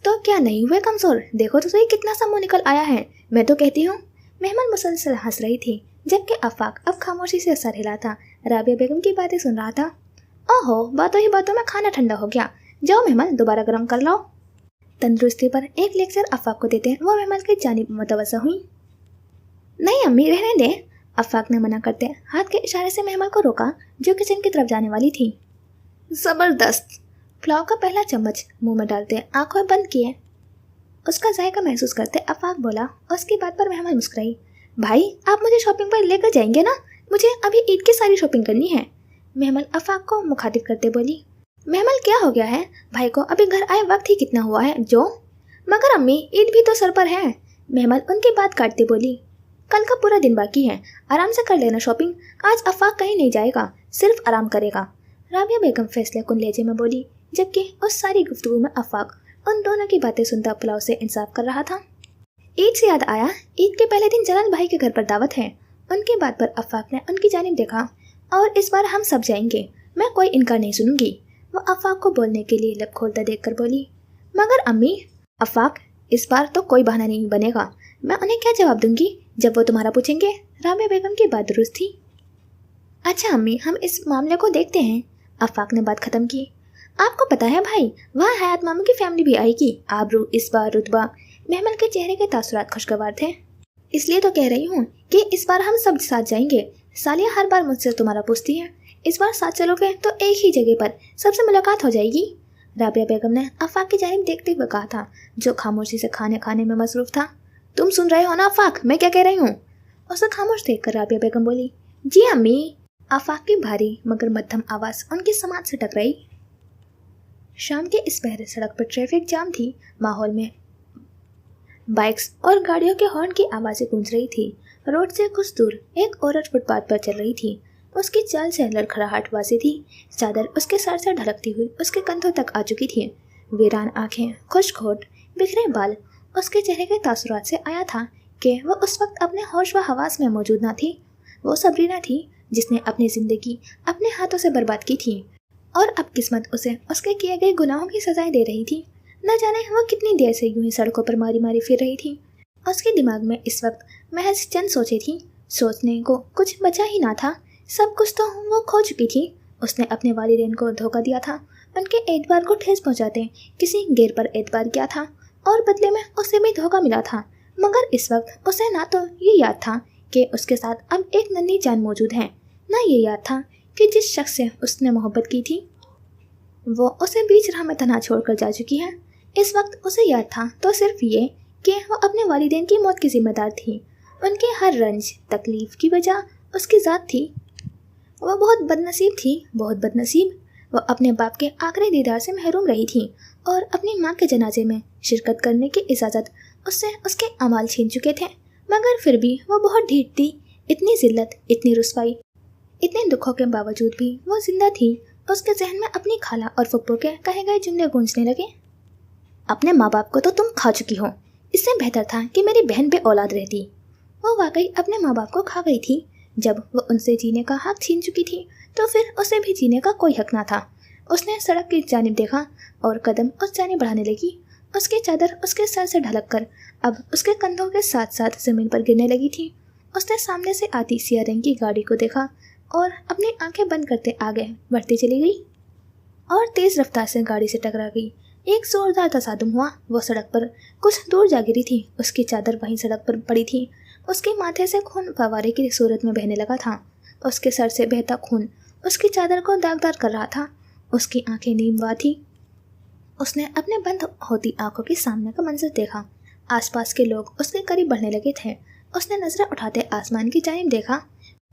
तो क्या नहीं हुए कमज़ोर? देखो तो सही कितना सा मुँह निकल आया है। मैं तो कहती हूँ। महमल मुसलसल हंस रही थी, जबकि अफ़ाक अब खामोशी से सर हिला था। राबिया बेगम की बातें सुन रहा था। ओहो, बातों ही बातों में खाना ठंडा हो गया। जाओ महमल, दोबारा गर्म कर लाओ। तंदुरुस्ती पर एक लेक्चर अफ़ाक को देते वो महमल की जानिब मुतवज्जह हुई। नहीं अम्मी, रहने दे। अफ़ाक ने मना करते हाथ के इशारे से महमल को रोका, जो किचन की तरफ जाने वाली थी। ज़बरदस्त। पुलाव का पहला चम्मच मुंह में डालते आंखें बंद किए उसका जायका महसूस करते अफ़ाक बोला। उसकी बात पर महमल मुस्कुराई। भाई, आप मुझे शॉपिंग पर लेकर जाएंगे ना? मुझे अभी ईद की सारी शॉपिंग करनी है। महमल अफ़ाक को मुखातिब करते बोली। महमल, क्या हो गया है? भाई को अभी घर आए वक्त ही कितना हुआ है जो? मगर अम्मी, ईद भी तो सर पर है। महमल उनकी बात काटती बोली। कल का पूरा दिन बाकी है, आराम से कर लेना शॉपिंग। आज अफ़ाक कहीं नहीं जाएगा, सिर्फ आराम करेगा। राबिया बेगम फैसले कुन लहजे में बोली। जबकि उस सारी गुफ्तगू में आफाक उन दोनों की बातें सुनता पुलाव से इंसाफ कर रहा था। ईद से याद आया, ईद के पहले दिन जलाल भाई के घर पर दावत है। उनकी बात पर आफाक ने उनकी जानिब देखा। और इस बार हम सब जाएंगे, मैं कोई इनकार नहीं सुनूंगी। वो आफाक को बोलने के लिए लब खोलता देखकर बोली, मगर अम्मी। आफाक, इस बार तो कोई बहाना नहीं बनेगा। मैं उन्हें क्या जवाब दूंगी जब वो तुम्हारा पूछेंगे? राबिया बेगम की बात दुरुस्त थी। अच्छा अम्मी, हम इस मामले को देखते हैं। आफाक ने बात खत्म की। आपको पता है भाई, वहाँ हयात मामू की फैमिली भी आएगी। आबरू, इस बार रुतबा। मेहमान के चेहरे के तासुरात खुशगवार थे। इसलिए तो कह रही हूँ कि इस बार हम सब साथ जाएंगे। सालिया हर बार मुझसे तुम्हारा पूछती है, इस बार साथ चलोगे तो एक ही जगह पर सबसे मुलाकात हो जाएगी। राबिया बेगम ने आफाक की जानिब देखते हुए कहा था, जो खामोशी से खाने खाने में मसरूफ था। तुम सुन रहे हो ना आफाक, मैं क्या कह रही हूँ? उसे खामोश देखकर राबिया बेगम बोली, जी अम्मी। आफाक की भारी मगर मध्यम आवाज़ उनकी समाज से टकराई। शाम के इस पहरे सड़क पर ट्रैफिक जाम थी। माहौल में बाइक्स और गाड़ियों के हॉर्न की आवाज़ें गूंज रही थी। रोड से कुछ दूर एक औरत फुटपाथ पर चल रही थी। उसकी चाल से लड़खड़ाहट वासी थी। चादर उसके सर से ढलकती हुई उसके कंधों तक आ चुकी थी। वीरान आंखें, खुश्क होठ, बिखरे बाल। उसके चेहरे के तासुरात से आया था कि वो उस वक्त अपने होश व हवास में मौजूद न थी। वो सबरीना थी जिसने अपनी ज़िंदगी अपने हाथों से बर्बाद की थी और अब किस्मत उसे उसके किए गए गुनाहों की सजाएं दे रही थी। न जाने वो कितनी देर से यूं ही सड़कों पर मारी मारी फिर रही थी। उसके दिमाग में इस वक्त महज चंद सोचें थी। सोचने को कुछ बचा ही ना था। सब कुछ तो वो खो चुकी थी। उसने अपने वालिदैन को धोखा दिया था। उनके एतबार को ठेस पहुंचाते किसी गैर पर एतबार किया था और बदले में उसे भी धोखा मिला था। मगर इस वक्त उसे ना तो ये याद था कि उसके साथ अब एक नन्ही जान मौजूद है, ना ये याद था कि जिस शख्स से उसने मोहब्बत की थी वो उसे बीच राह में तन्हा छोड़कर जा चुकी है। इस वक्त उसे याद था तो सिर्फ ये कि वो अपने वालिदैन की मौत की जिम्मेदार थी। उनके हर रंज तकलीफ की वजह उसकी ज़ात थी। वो बहुत बदनसीब थी, बहुत बदनसीब। वो अपने बाप के आखिरी दीदार से महरूम रही थी और अपनी माँ के जनाजे में शिरकत करने की इजाज़त उससे उसके अमाल छीन चुके थे। मगर फिर भी वो बहुत ढीठ थी। इतनी जिल्लत, इतनी रुसवाई, इतने दुखों के बावजूद भी वो जिंदा थी। उसके जहन में अपनी खाला और फुप्पो के कहे गए जुमले गूंजने लगे। अपने माँ बाप को तो तुम खा चुकी हो, इससे बेहतर था कि मेरी बहन पे औलाद रहती। वो वाकई अपने माँ बाप को खा गई थी। जब वो उनसे जीने का हक छीन चुकी थी तो फिर उसे भी जीने का कोई हक ना था। उसने सड़क की जानिब देखा और कदम उस जानिब बढ़ाने लगी। उसकी चादर उसके सर से ढलक कर अब उसके कंधों के साथ साथ ज़मीन पर गिरने लगी थी। उसने सामने से आती सिया रंग की गाड़ी को देखा और अपनी आंखें बंद करते आगे बढ़ती चली गई और तेज़ रफ्तार से गाड़ी से टकरा गई। एक जोरदार तसादुम हुआ। वो सड़क पर कुछ दूर जा गिरी थी। उसकी चादर वहीं सड़क पर पड़ी थी। उसके माथे से खून फवारे की सूरत में बहने लगा था। उसके सर से बहता खून उसकी चादर को दागदार कर रहा था। उसकी आंखें नीमवा थी। उसने अपने बंद होती आंखों के सामने का मंजर देखा। आसपास के लोग उसके करीब बढ़ने लगे थे। उसने नजरें उठाते आसमान की जानिब देखा।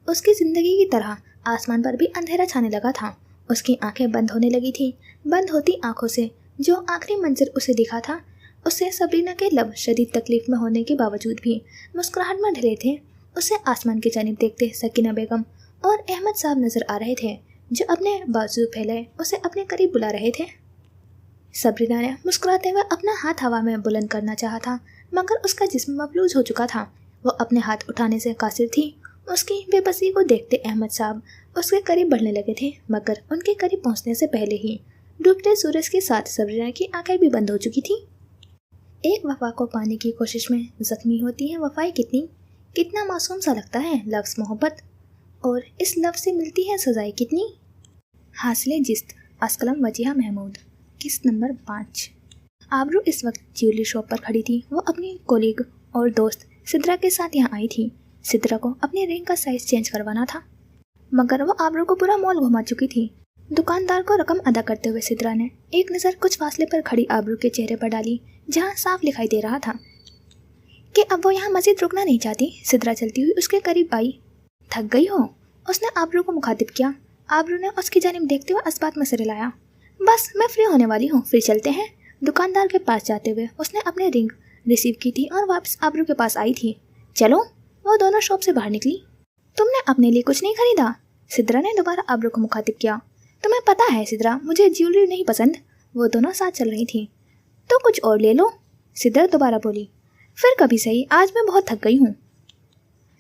उसकी ज़िंदगी की तरह आसमान पर भी अंधेरा छाने लगा था। उसकी आंखें बंद होने लगी थी। बंद होती आंखों से जो आखिरी मंजर उसे दिखा था, उससे सबरीना के लब शदीद तकलीफ में होने के बावजूद भी मुस्कुराहट में ढले थे। उसे आसमान की जानिब देखते सकीना बेगम और अहमद साहब नजर आ रहे थे, जो अपने बाजू फैलाए उसे अपने करीब बुला रहे थे। सबरीना ने मुस्कुराते हुए अपना हाथ हवा में बुलंद करना चाहा था, मगर उसका जिस्म मफलूज हो चुका था। वो अपने हाथ उठाने से कासिर थी। उसकी बेबसी को देखते अहमद साहब उसके करीब बढ़ने लगे थे, मगर उनके करीब पहुंचने से पहले ही डूबते सूरज के साथ सबरीना की आंखें भी बंद हो चुकी थी। एक वफा को पाने की कोशिश में जख्मी होती है वफाएं कितना मासूम सा लगता है लफ्ज़ मोहब्बत, और इस लफ्ज़ से मिलती है सजाएं कितनी। हासिले जिस्त, असकलम वजीहा महमूद, किस्त नंबर 5। आबरू इस वक्त ज्वेलरी शॉप पर खड़ी थी। वो अपनी कोलीग और दोस्त सिद्रा के साथ यहाँ आई थी। सिद्रा को अपने रिंग का साइज़ चेंज करवाना था, मगर वो आबरू को पूरा मॉल घुमा चुकी थी। दुकानदार को रकम अदा करते हुए सिद्रा ने एक नज़र कुछ फासले पर खड़ी आबरू के चेहरे पर डाली, जहाँ साफ दिखाई दे रहा था कि अब वो यहाँ मज़ीद रुकना नहीं चाहती। सिद्रा चलती हुई उसके करीब आई। थक गई हो? उसने आबरू को मुखातिब किया। आबरू ने उसकी जानिब देखते हुए अस्बात में सिर हिलाया। बस मैं फ्री होने वाली हूँ, फिर चलते हैं। दुकानदार के पास जाते हुए उसने अपने रिंग रिसीव की थी और वापस आबरू के पास आई थी। चलो। वो दोनों शॉप से बाहर निकली। तुमने अपने लिए कुछ नहीं खरीदा? सिद्रा ने दोबारा आबरू को मुखातिब किया। तुम्हें पता है सिद्रा, मुझे ज्वेलरी नहीं पसंद। वो दोनों साथ चल रही थी। तो कुछ और ले लो, सिद्रा दोबारा बोली। फिर कभी सही, आज मैं बहुत थक गई हूँ।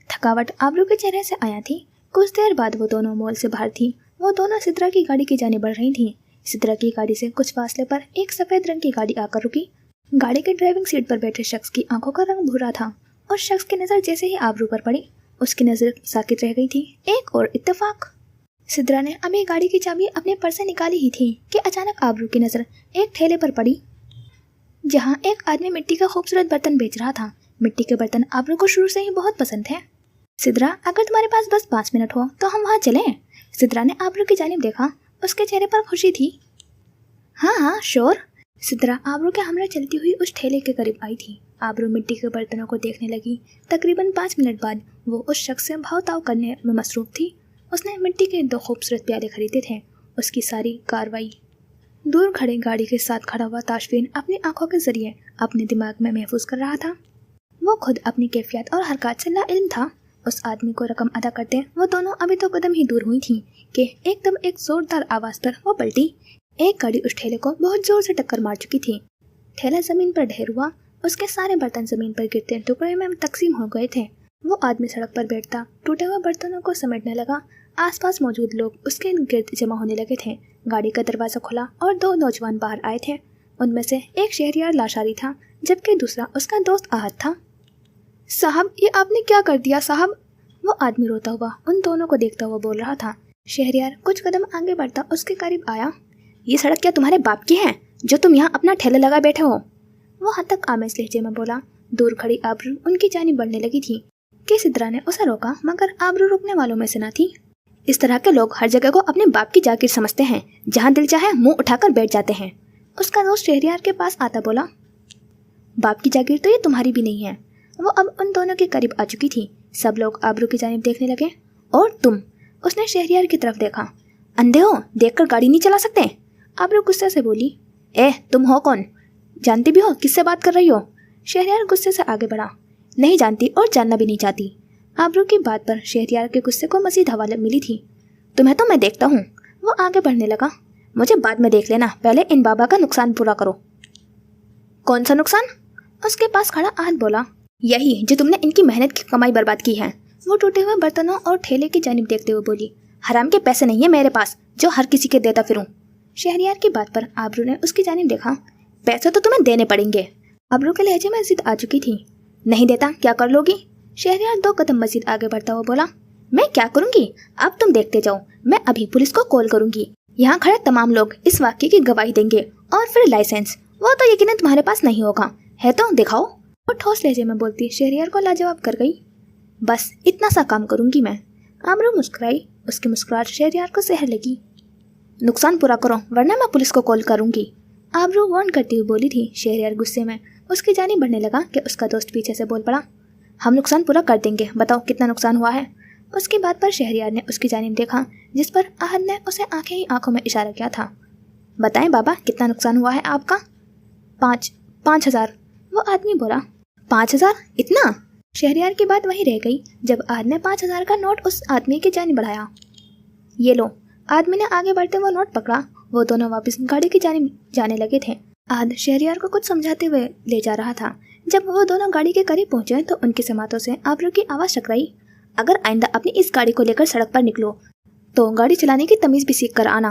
थकावट आबरू के चेहरे से आया थी। कुछ देर बाद वो दोनों मॉल से बाहर थी। वो दोनों सिद्रा की गाड़ी की जाने बढ़ रही थी। सिद्रा की गाड़ी से कुछ फासले पर एक सफेद रंग की गाड़ी आकर रुकी। गाड़ी के ड्राइविंग सीट पर बैठे शख्स की आंखों का रंग भूरा था। उस शख्स की नज़र जैसे ही आबरू पर पड़ी, उसकी नज़र साकित रह गई थी। एक और इत्तेफाक। सिद्रा ने अभी गाड़ी की चाबी अपने पर्स से निकाली ही थी कि अचानक आबरू की नज़र एक ठेले पर पड़ी, जहाँ एक आदमी मिट्टी का खूबसूरत बर्तन बेच रहा था। मिट्टी के बर्तन आबरू को शुरू से ही बहुत पसंद थे। सिद्रा, अगर तुम्हारे पास बस 5 मिनट हो तो हम वहाँ चलें। सिद्रा ने आबरू की जानिब देखा। उसके चेहरे पर खुशी थी। हाँ हाँ श्योर। सिद्रा आबरू के हमले चलती हुई उस ठेले के करीब आई थी। आबरू मिट्टी के बर्तनों को देखने लगी। तकरीबन 5 मिनट बाद वो उस शख्स से भाव ताव करने में मसरूफ थी। उसने मिट्टी के 2 खूबसूरत प्याले खरीदे थे। उसकी सारी कार्रवाई दूर खड़े गाड़ी के साथ खड़ा हुआ ताशफीन अपनी आंखों के जरिए अपने दिमाग में महफूज कर रहा था। वो खुद अपनी कैफियत और हरकत से लाइल्म था। उस आदमी को रकम अदा करते वो दोनों अभी तो कदम ही दूर हुई थी कि एकदम एक जोरदार आवाज़ पर वो पलटी। एक गाड़ी उस ठेले को बहुत जोर से टक्कर मार चुकी थी। ठेला जमीन पर ढेर हुआ। उसके सारे बर्तन जमीन पर गिरते टुकड़े में तकसीम हो गए थे। वो आदमी सड़क पर बैठता टूटे हुए बर्तनों को समेटने लगा। आसपास मौजूद लोग उसके गिर्द जमा होने लगे थे। गाड़ी का दरवाज़ा खुला और 2 नौजवान बाहर आए थे। उनमें से एक शहरियार लाचारी था, जबकि दूसरा उसका दोस्त आहत था। साहब, ये आपने क्या कर दिया साहब? वो आदमी रोता हुआ उन दोनों को देखता हुआ बोल रहा था। शहरियार कुछ कदम आगे बढ़ता उसके करीब आया। ये सड़क क्या तुम्हारे बाप की है जो तुम यहाँ अपना ठेला लगा बैठे हो? वो हद तक आमेज लहजे में बोला। दूर खड़ी आबरू उनकी जानिब बढ़ने लगी थी कि सिद्रा ने उसे रोका, मगर आबरू रुकने वालों में से न थी। इस तरह के लोग हर जगह को अपने बाप की जागीर समझते हैं, जहाँ दिल चाहे मुंह उठाकर बैठ जाते हैं। उसका दोस्त शहरियार के पास आता बोला, बाप की जागीर तो ये तुम्हारी भी नहीं है। वो अब उन दोनों के करीब आ चुकी थी। सब लोग आबरू की जानिब देखने लगे। और तुम? उसने शहरियार की तरफ देखा। अंधे हो, देखकर गाड़ी नहीं चला सकते? आबरू गुस्से से बोली। तुम हो कौन? जानती भी हो किससे बात कर रही हो? शहरियार गुस्से से आगे बढ़ा। नहीं जानती और जानना भी नहीं चाहती। आबरू की बात पर शहरियार के गुस्से को मजीद हवा मिली थी। तुम्हें तो मैं देखता हूँ। वो आगे बढ़ने लगा। मुझे बाद में देख लेना, पहले इन बाबा का नुकसान पूरा करो। कौन सा नुकसान? उसके पास खड़ा आहत बोला। यही जो तुमने इनकी मेहनत की कमाई बर्बाद की है। वो टूटे हुए बर्तनों और ठेले की जानिब देखते हुए बोली। हराम के पैसे नहीं है मेरे पास जो हर किसी के देता फिरूं। शहरियार की बात पर आबरू ने उसकी जानिब देखा। पैसे तो तुम्हें देने पड़ेंगे। आबरू के लहजे में जिद आ चुकी थी। नहीं देता क्या कर लोगी? शहरियार 2 कदम मजीद आगे बढ़ता हुआ बोला। मैं क्या करूंगी? अब तुम देखते जाओ, मैं अभी पुलिस को कॉल करूंगी। यहाँ खड़े तमाम लोग इस वाक्य की गवाही देंगे और फिर लाइसेंस, वो तो यकीनन तुम्हारे पास नहीं होगा, है तो दिखाओ। वो ठोस लहजे में बोलती शहरियार को लाजवाब कर गई। बस इतना सा काम करूंगी मैं। आबरू मुस्कुराई। उसकी मुस्कुराहट शहरियार को सहर लगी। नुकसान पूरा करो वरना मैं पुलिस को कॉल करूंगी। आबरू वार्न करती हुई बोली थी। शहरियार गुस्से में उसकी जानिब बढ़ने लगा कि उसका दोस्त पीछे से बोल पड़ा। हम नुकसान पूरा कर देंगे, बताओ कितना नुकसान हुआ है? उसकी बात पर शहरियार ने उसकी जानिब देखा, जिस पर आहत ने उसे आंखें ही आंखों में इशारा किया था। बताएं बाबा, कितना नुकसान हुआ है आपका? 5,000। वो आदमी बोला। 5,000? इतना? शहरियार की बात वहीं रह गई जब आहत ने 5,000 का नोट उस आदमी की जानिब बढ़ाया। ये लो। आदमी ने आगे बढ़ते वो नोट पकड़ा। वो दोनों वापस गाड़ी की जानिब जाने लगे थे। आहत शहरियार को कुछ समझाते हुए ले जा रहा था। जब वो दोनों गाड़ी के करीब पहुंचे तो उनकी समातों से आबरू की आवाज़ टकराई। अगर आइंदा अपनी इस गाड़ी को लेकर सड़क पर निकलो तो गाड़ी चलाने की तमीज़ भी सीख कर आना।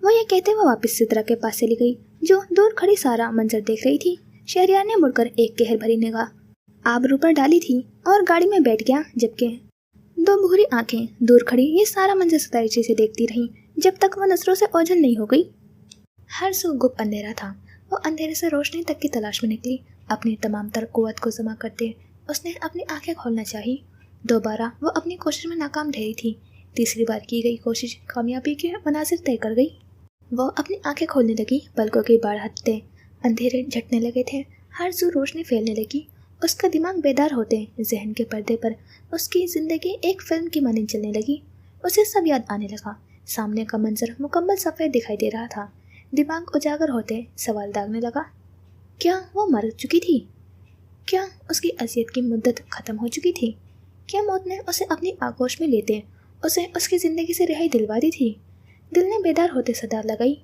वो ये कहते हुए वापस सिद्रा के पास चली गई, जो दूर खड़ी सारा मंजर देख रही थी। शहरियार ने मुड़कर एक कहर भरी निगाह आबरू पर डाली थी और गाड़ी में बैठ गया, जबकि 2 भूरी आंखें दूर खड़ी ये सारा मंजर सताइशी से देखती रहीं जब तक वह नजरों से ओझल नहीं हो गई। हर सू गुप्त अंधेरा था। वो अंधेरे से रोशनी तक की तलाश में निकली। अपनी तमाम तर कुव्वत को जमा करते उसने अपनी आंखें खोलना चाही। 2 बार वो अपनी कोशिश में नाकाम ठहरी थी। तीसरी बार की गई कोशिश कामयाबी के मनाजिर तय कर गई। वो अपनी आंखें खोलने लगी। पलकों की बाढ़ते अंधेरे झटने लगे थे। हर सू रोशनी फैलने लगी। उसका दिमाग बेदार होते जहन के पर्दे पर उसकी ज़िंदगी एक फिल्म की मानिंद चलने लगी। उसे सब याद आने लगा। सामने का मंजर मुकम्मल सफ़ेद दिखाई दे रहा था। दिमाग उजागर होते सवाल दागने लगा। क्या वो मर चुकी थी? क्या उसकी अज़ियत की मुद्दत ख़त्म हो चुकी थी? क्या मौत ने उसे अपनी आगोश में लेते उसे उसकी ज़िंदगी से रिहाई दिलवा दी थी? दिल ने बेदार होते सदा लगाई।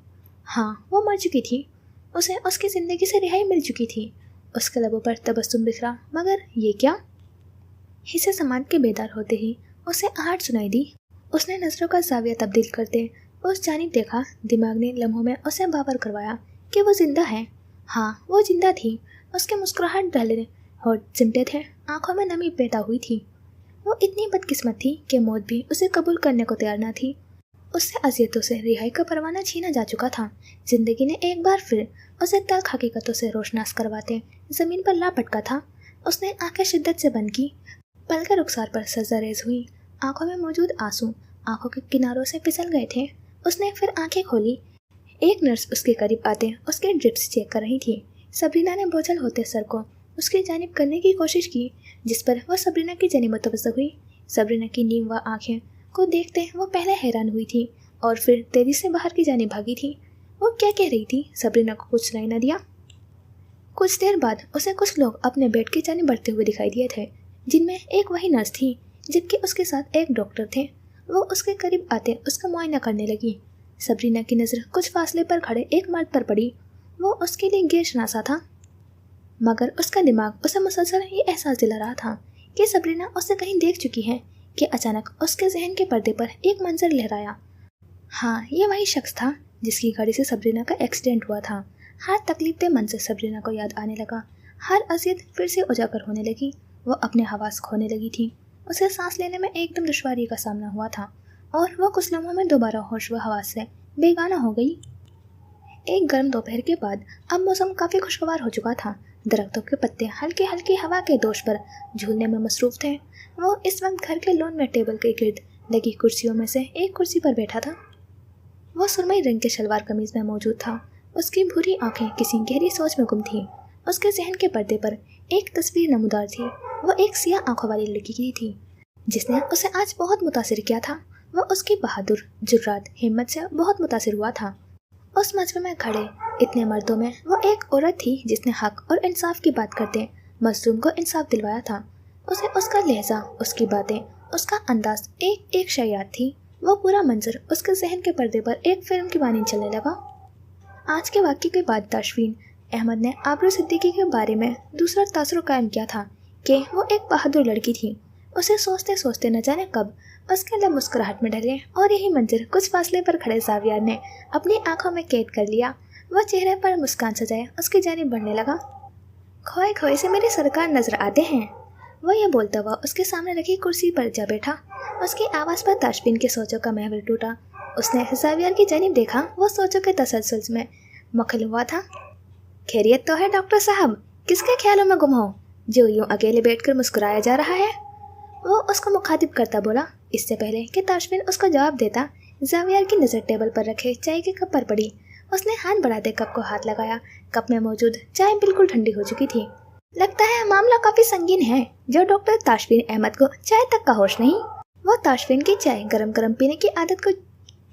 हाँ, वो मर चुकी थी। उसे उसकी ज़िंदगी से रिहाई मिल चुकी थी। उसके लबों पर तबस्सुम बिखरा, मगर ये क्या? हिस्से समाज के बेदार होते ही उसे आहट सुनाई दी। उसने नजरों का जाविया तब्दील करते उस जानिब देखा। दिमाग ने लम्हों में उसे बावर करवाया कि वो जिंदा है। हाँ, वो जिंदा थी। उसके मुस्कुराहट ढले होठ चिमटे थे, आंखों में नमी पैदा हुई थी। वो इतनी बदकिस्मत थी कि मौत भी उसे कबूल करने को तैयार न थी। उससे अजियतों से रिहाई का परवाना छीना जा चुका था। जिंदगी ने एक बार फिर उसे तल्ख हकीकतों से रोशनास करवाते जमीन पर ला पटका था। उसने आंखें शिद्दत से बंद की। पलकें रुखसार पर सजरेज हुई। आंखों में मौजूद आंसू आंखों के किनारों से फिसल गए थे। उसने फिर आंखें खोली। एक नर्स उसके करीब आते उसके ड्रिप्स चेक कर रही थी। सबरीना ने बोझल होते सर को उसकी जानिब करने की कोशिश की, जिस पर वह सबरीना की जानिब मुतवज्जह हुई। सबरीना की नीम व आंखें को देखते वो पहले हैरान हुई थी और फिर तेजी से बाहर की जानिब भागी थी। वो क्या कह रही थी? सबरीना को कुछ सुनाई न दिया। कुछ देर बाद उसे कुछ लोग अपने बेड की जानिब बढ़ते हुए दिखाई दिए थे, जिनमें एक वही नर्स थी, जबकि उसके साथ एक डॉक्टर थे। वो उसके करीब आते उसका मुआयना करने लगी। सबरीना की नज़र कुछ फासले पर खड़े एक मर्द पर पड़ी। वो उसके लिए गैर शनासा था, मगर उसका दिमाग उसे मुसलसल ये एहसास दिला रहा था कि सबरीना उसे कहीं देख चुकी है कि अचानक उसके जहन के पर्दे पर एक मंजर लहराया। हाँ, ये वही शख्स था जिसकी गाड़ी से सबरीना का एक्सीडेंट हुआ था। हर तकलीफ मंजर सबरीना को याद आने लगा। हर अजियत फिर से उजागर होने लगी। वो अपने हवास खोने लगी थी। उसे सांस लेने में एकदम दुश्वारी का सामना हुआ था और वो कुछ लम्हों में दोबारा होश व हवास से बेगाना हो गई। एक गर्म दोपहर के बाद अब मौसम काफ़ी खुशगवार हो चुका था। दरख्तों के पत्ते हल्की हल्की हवा के दोष पर झूलने में मसरूफ थे। वो इस वक्त घर के लॉन में टेबल के गिर्द लगी कुर्सियों में से एक कुर्सी पर बैठा था। वो सुरमई रंग के शलवार कमीज में मौजूद था। उसकी भूरी आंखें किसी गहरी सोच में गुम थीं। उसके जहन के पर्दे पर एक तस्वीर नमूदार थी। वो एक सियाह आंखों वाली लड़की की थी जिसने उसे आज बहुत मुतासिर किया था। वो उसकी बहादुर जुर्रात हिम्मत से बहुत मुतासिर हुआ था। उस मजमे में खड़े इतने मर्दों में वो एक औरत थी जिसने हक और इंसाफ की बात करते मजलूम को इंसाफ दिलवाया था। उसे उसका लहजा, उसकी बातें, उसका अंदाज एक एक शय याद थी। वो पूरा मंजर उसके जहन के पर्दे पर एक फिल्म की मानी चलने लगा। आज के वाक़ये के बाद ताशफीन अहमद ने आबरू सिद्दीकी के बारे में दूसरा तासुर कायम किया था कि वो एक बहादुर लड़की थी। उसे सोचते सोचते न जाने कब उसके लब मुस्कुराहट में ढले और यही मंजर कुछ फासले पर खड़े जावियार ने अपनी आंखों में कैद कर लिया। वह चेहरे पर मुस्कान सजाए उसकी जानिब बढ़ने लगा। खोए खोए से मेरे सरकार नजर आते हैं। वह यह बोलता हुआ उसके सामने रखी कुर्सी पर जा बैठा। उसकी आवाज़ पर ताशफीन के सोचों का महवर टूटा। उसने जावियार की जानिब देखा। वो सोचों के तसलसल में मुखल हुआ था। खैरियत तो है डॉक्टर साहब? किसके ख्यालों में गुम हो जो यूं अकेले बैठकर मुस्कुराया जा रहा है? वो उसको मुखातिब करता बोला। इससे पहले कि ताशफीन उसका जवाब देता, जावियार की नज़र टेबल पर रखे चाय के कप पर पड़ी। उसने हाथ बढ़ाते कप को हाथ लगाया। कप में मौजूद चाय बिल्कुल ठंडी हो चुकी थी। लगता है मामला काफ़ी संगीन है जो डॉक्टर ताशफीन अहमद को चाय तक का होश नहीं। वो ताशफीन की चाय गरम गरम पीने की आदत को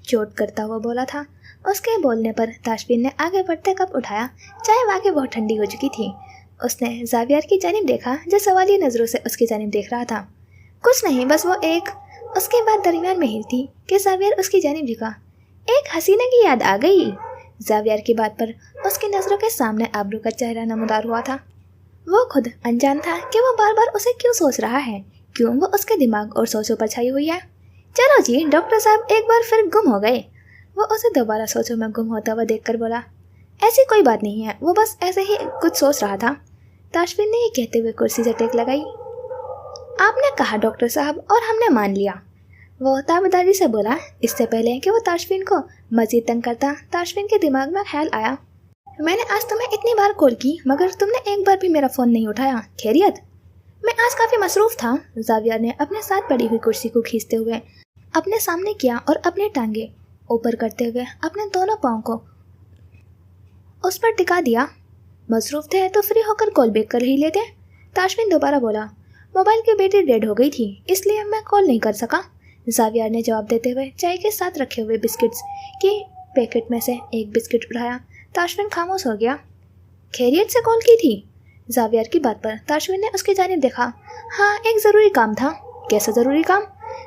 चोट करता हुआ बोला था। उसके बोलने पर ताशफीन ने आगे बढ़ते कप उठाया। चाय वाकई बहुत ठंडी हो चुकी थी। उसने जावियार की जानिब देखा जो सवालिया नज़रों से उसकी जानिब देख रहा था। कुछ नहीं, बस वो एक। उसके बाद दरमियान में ही थी कि जावियार उसकी जानिब झुका। एक हसीना की याद आ गई। जावियार की बात पर उसकी नज़रों के सामने आबरू का चेहरा नमूदार हुआ था। वो खुद अनजान था कि वो बार बार उसे क्यों सोच रहा है, क्यों वो उसके दिमाग और सोचों पर छाई हुई है। चलो जी, डॉक्टर साहब एक बार फिर गुम हो गए। वो उसे दोबारा सोचों में गुम होता हुआ देखकर बोला, ऐसी कोई बात नहीं है, वो बस ऐसे ही कुछ सोच रहा था। ताशफीन ने ये कहते हुए कुर्सी से टेक लगाई। आपने कहा डॉक्टर साहब और हमने मान लिया, वो ताबेदारी से बोला। इससे पहले कि वो ताशफीन को मजीद तंग करता, ताशफीन के दिमाग में ख्याल आया, मैंने आज तुम्हें इतनी बार कॉल की मगर तुमने एक बार भी मेरा फ़ोन नहीं उठाया। खैरियत? मैं आज काफ़ी मसरूफ़ था। जावियार ने अपने साथ पड़ी हुई कुर्सी को खींचते हुए अपने सामने किया और अपने टांगे ऊपर करते हुए अपने दोनों पाँव को उस पर टिका दिया। मसरूफ़ थे तो फ्री होकर कॉल बैक कर ही लेते। ताशफीन दोबारा बोला, मोबाइल की बैटरी डेड हो गई थी इसलिए मैं कॉल नहीं कर सका। जावियार ने जवाब देते हुए चाय के साथ रखे हुए बिस्किट्स के पैकेट में से एक बिस्किट उठाया। ताशफीन खामोश हो गया। खैरियत से कॉल की थी? जावियार की बात पर ताशफीन ने उसकी जानिब देखा। हाँ, एक ज़रूरी काम था। कैसा ज़रूरी काम?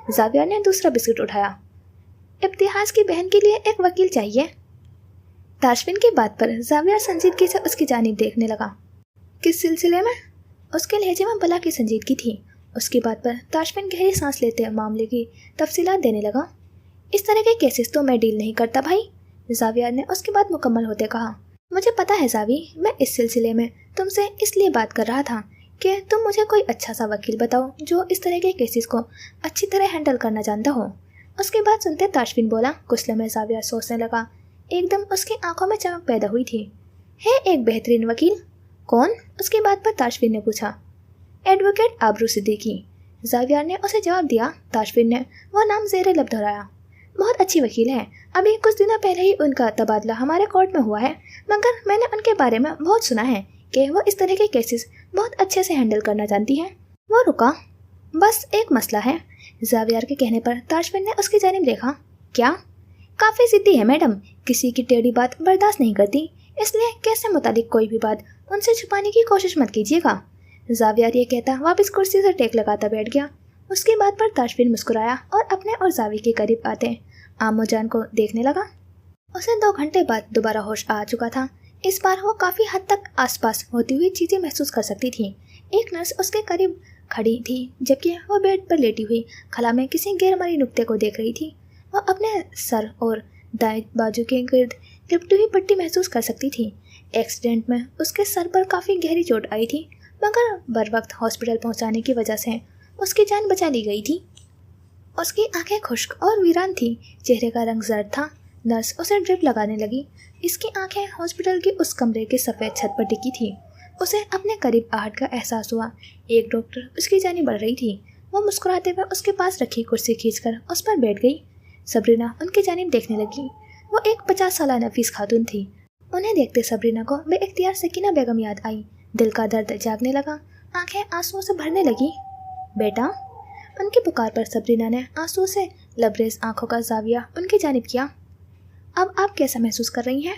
जावियार ने दूसरा बिस्किट उठाया। इब्तिहाज की बहन के लिए एक वकील चाहिए। ताशफिन की बात पर जाविया संजीदगी से उसकी जानिब देखने लगा। किस सिलसिले में? उसके लहजे में बला की संजीदगी थी। उसकी बात पर ताशफिन गहरी सांस लेते मामले की तफसीलात देने लगा। इस तरह के केसेस तो मैं डील नहीं करता भाई, जाविया ने उसकी बात मुकम्मल होते कहा। मुझे पता है जावी, मैं इस सिलसिले में तुमसे इसलिए बात कर रहा था कि तुम मुझे कोई अच्छा सा वकील बताओ जो इस तरह के केसेस को अच्छी तरह हैंडल करना जानता हो। उसकी बात सुनते ताशफिन बोला। कुछ लम्हे जाविया सोचने लगा। एकदम उसकी आंखों में चमक पैदा हुई थी। है एक बेहतरीन वकील? कौन? उसकी बात पर ताशफिन ने पूछा। एडवोकेट आबरू सिद्दीकी, जाविया ने उसे जवाब दिया। ताशफिन ने वह नाम ज़ेरे लब दोहराया। बहुत अच्छी वकील है, अभी कुछ दिनों पहले ही उनका तबादला हमारे कोर्ट में हुआ है, मगर मैंने उनके बारे में बहुत सुना है कि वो इस तरह के केसेस बहुत अच्छे से हैंडल करना जानती हैं। वो रुका। बस एक मसला है। जावियार के कहने पर ताशफिन ने उसकी जानिब देखा। क्या? काफ़ी ज़िद्दी है मैडम, किसी की टेढ़ी बात बर्दाश्त नहीं करती, इसलिए केस से मुतालिक कोई भी बात उनसे छुपाने की कोशिश मत कीजिएगा। जावियार ये कहता वापस कुर्सी से टेक लगाता बैठ गया। उसकी बात पर ताशफिन मुस्कुराया और अपने और जावी के करीब आते आमोजान को देखने लगा। उसे 2 घंटे बाद दोबारा होश आ चुका था। इस बार वो काफ़ी हद तक आसपास होती हुई चीज़ें महसूस कर सकती थी। एक नर्स उसके करीब खड़ी थी, जबकि वो बेड पर लेटी हुई खला में किसी गैरमरी नुक्ते को देख रही थी। वो अपने सर और दाएं बाजू के गिर्द लिपटी हुई पट्टी महसूस कर सकती थी। एक्सीडेंट में उसके सर पर काफ़ी गहरी चोट आई थी, मगर बर वक्त हॉस्पिटल पहुंचाने की वजह से उसकी जान बचा ली गई थी। उसकी आंखें खुश्क और वीरान थी, चेहरे का रंग जर्द था। नर्स उसे ड्रिप लगाने लगी। इसकी आंखें हॉस्पिटल के उस कमरे की सफ़ेद छत पर टिकी थी। उसे अपने करीब आहट का एहसास हुआ। एक डॉक्टर उसकी जानी बढ़ रही थी। वो मुस्कुराते हुए उसके पास रखी कुर्सी खींचकर उस पर बैठ गई। सबरीना उनकी जानिब देखने लगी। वो एक 50 साला नफीस खातून थी। उन्हें देखते सबरीना को बेइख्तियार सकीना बेगम याद आई। दिल का दर्द जागने लगा, आंखें आंसुओं से भरने लगी। बेटा, उनकी पुकार पर सबरीना ने आंसुओं से लबरेज आंखों का जाविया उनकी जानिब किया। अब आप कैसा महसूस कर रही हैं?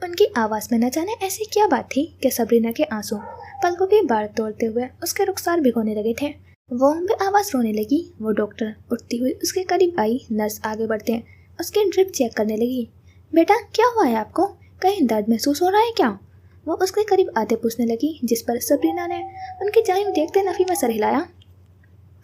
उनकी आवाज़ में न जाने ऐसी क्या बात थी कि सबरीना के आंसू पलकों की बाढ़ तोड़ते हुए उसके रुखसार भिगोने लगे थे। वो बेआवाज़ रोने लगी। वो डॉक्टर उठती हुई उसके करीब आई। नर्स आगे बढ़ते उसकी ड्रिप चेक करने लगी। बेटा, क्या हुआ है आपको? कहीं दर्द महसूस हो रहा है क्या? वो उसके करीब आते पूछने लगी, जिस पर सबरीना ने उनकी जानिब देखते नफ़ी में सर हिलाया।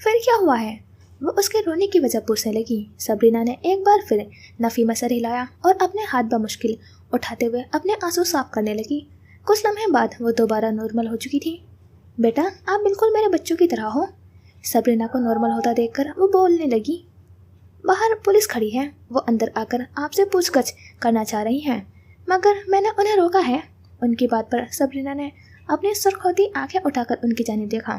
फिर क्या हुआ है? वो उसके रोने की वजह पूछने लगी। सबरीना ने एक बार फिर नफ़ी में सर हिलाया और अपने हाथ बमुश्किल उठाते हुए अपने आंसू साफ करने लगी। कुछ लम्हे बाद वो दोबारा नॉर्मल हो चुकी थी। बेटा, आप बिल्कुल मेरे बच्चों की तरह हो। सबरीना को नॉर्मल होता देखकर वो बोलने लगी। बाहर पुलिस खड़ी है, वो अंदर आकर आपसे पूछगछ करना चाह रही हैं, मगर मैंने उन्हें रोका है। उनकी बात पर सबरीना ने अपनी सुर्खोती आंखें उठाकर उनकी जानिब देखा।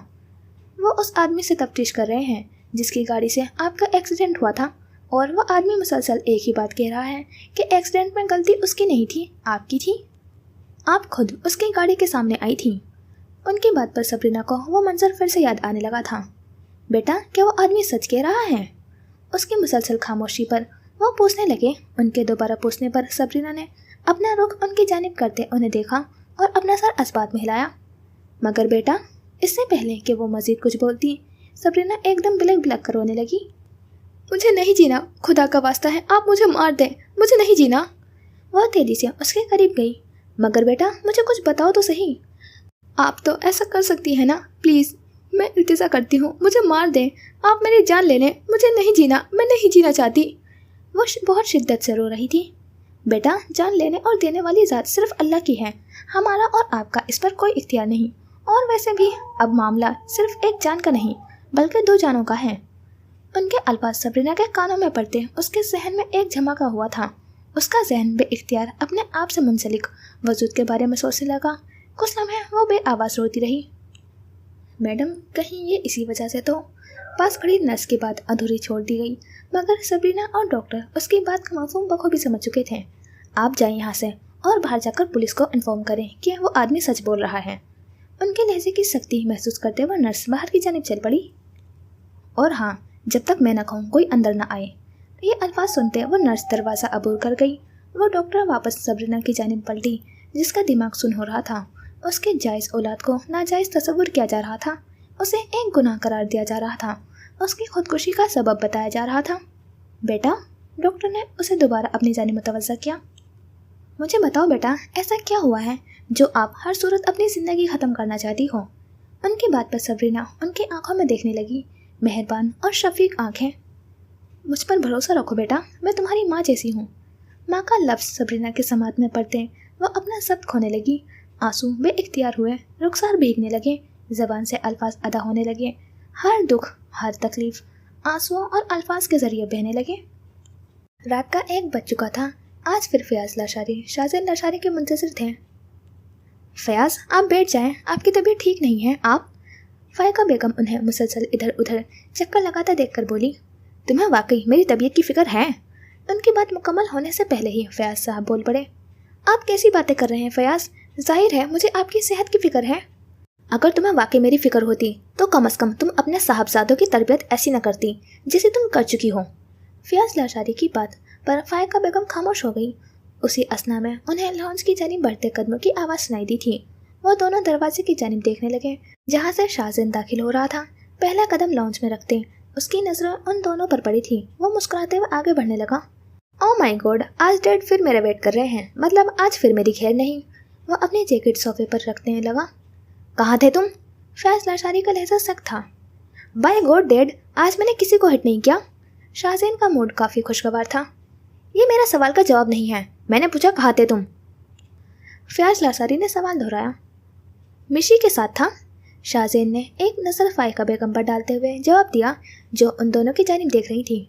वो उस आदमी से तफ्तीश कर रहे हैं जिसकी गाड़ी से आपका एक्सीडेंट हुआ था, और वो आदमी मुसलसल एक ही बात कह रहा है कि एक्सीडेंट में गलती उसकी नहीं थी, आपकी थी। आप खुद उसकी गाड़ी के सामने आई थी। उनकी बात पर सबरीना को वो मंजर फिर से याद आने लगा था। बेटा, क्या वो आदमी सच कह रहा है? उसकी मुसलसल खामोशी पर वो पूछने लगे। उनके दोबारा पूछने पर सबरीना ने अपना रुख उनकी जानिब करते उन्हें देखा और अपना सर अस्बात में हिलाया। मगर बेटा, इससे पहले कि वो मजीद कुछ बोलती, सबरीना एकदम बिलक बिलक कर रोने लगी। मुझे नहीं जीना, खुदा का वास्ता है, आप मुझे मार दें, मुझे नहीं जीना। वह तेजी से उसके करीब गई। मगर बेटा, मुझे कुछ बताओ तो सही। आप तो ऐसा कर सकती है ना, प्लीज़, मैं इल्तिजा करती हूँ, मुझे मार दें, आप मेरी जान ले लें, मुझे नहीं जीना, मैं नहीं जीना चाहती। वो बहुत शिद्दत से रो रही थी। बेटा, जान लेने और देने वाली ज़ात सिर्फ अल्लाह की है, हमारा और आपका इस पर कोई इख्तियार नहीं। और वैसे भी अब मामला सिर्फ एक जान का नहीं बल्कि 2 जानों का है। उनके अल्फाज सबरीना के कानों में पड़ते उसके जहन में एक झमाका हुआ था। उसका जहन बेइख्तियार अपने आप से मुंसलिक वजूद के बारे में सोचने लगा। कुछ लम्हे वो बेआवाज़ रोती रही। मैडम, कहीं ये इसी वजह से तो? पास खड़ी नर्स की बात अधूरी छोड़ दी गई, मगर सबरीना और डॉक्टर उसकी बात का मफ़हूम बखूबी समझ चुके थे। आप जाएं यहाँ से और बाहर जाकर पुलिस को इन्फॉर्म करें कि वो आदमी सच बोल रहा है। उनके लहजे की सख्ती महसूस करते हुए नर्स बाहर की जानिब चल पड़ी। और हाँ, जब तक मैं न कहूँ कोई अंदर न आए। ये अल्फाज सुनते वो नर्स दरवाज़ा अबूर कर गई। वो डॉक्टर वापस सबरीना की जानिब पलटी, जिसका दिमाग सुन हो रहा था। उसके जायज़ औलाद को नाजायज़ तस्वुर किया जा रहा था। उसे एक गुनाह करार दिया जा रहा था। उसकी खुदकुशी का सबब बताया जा रहा था। बेटा, डॉक्टर ने उसे दोबारा अपनी जानिब मुतवज्जा किया। मुझे बताओ बेटा, ऐसा क्या हुआ है जो आप हर सूरत अपनी ज़िंदगी ख़त्म करना चाहती हो? उनकी बात पर सबरीना उनकी आंखों में देखने लगी, मेहरबान और शफीक आंखें। मुझ पर भरोसा रखो बेटा, मैं तुम्हारी माँ जैसी हूँ। माँ का लफ्ज़ सबरीना के समात में पड़ते वह अपना सब खोने लगी। आंसू बेइख्तियार हुए, रुखसार भीगने लगे, ज़बान से अल्फाज अदा होने लगे। हर दुख, हर तकलीफ आंसुओं और अल्फाज के ज़रिए बहने लगे। रात का 1 बज चुका था। आज फिर फयाज लाशारी शाहज़ैन लाशारी के मुंतज़िर थे। फयाज, आप बैठ जाएं, आपकी तबीयत ठीक नहीं है। आप फ़ायका बेगम उन्हें मुसलसल इधर उधर चक्कर लगाता देखकर बोली, तुम्हें वाकई मेरी तबीयत की फ़िक्र है? उनकी बात मुकम्मल होने से पहले ही फयाज साहब बोल पड़े, आप कैसी बातें कर रहे हैं फयाज? जाहिर है मुझे आपकी सेहत की फ़िक्र है। अगर तुम्हें वाकई मेरी फ़िक्र होती तो कम अज़ कम तुम अपने साहबजादों की तरबियत ऐसी न करती जिसे तुम कर चुकी हो। फयाज लाशारी की बात पर फ़ायका बेगम खामोश हो गई। उसी असना में उन्हें लॉन्च की जानिब बढ़ते कदमों की आवाज़ सुनाई दी थी। वो दोनों दरवाजे की जानिब देखने लगे जहाँ से शाहज़ैन दाखिल हो रहा था। पहला कदम लॉन्च में रखते उसकी नज़र उन दोनों पर पड़ी थी। वो मुस्कुराते हुए आगे बढ़ने लगा। ओह माय गॉड, आज डैड फिर मेरा वेट कर रहे हैं, मतलब आज फिर मेरी खैर नहीं। वह अपनी जैकेट सोफे पर रखने लगा। कहाँ थे तुम? फयाज लाशारी का लहजा सख्त था। बाय गॉड डैड, आज मैंने किसी को हिट नहीं किया। शाहज़ैन का मूड काफ़ी खुशगवार था। ये मेरा सवाल का जवाब नहीं है, मैंने पूछा कहाँ थे तुम? फयाज लाशारी ने सवाल दोहराया। मिशी के साथ था। शाहज़ैन ने एक नज़र फ़ायका बेगम पर डालते हुए जवाब दिया, जो उन दोनों की जानिब देख रही थी।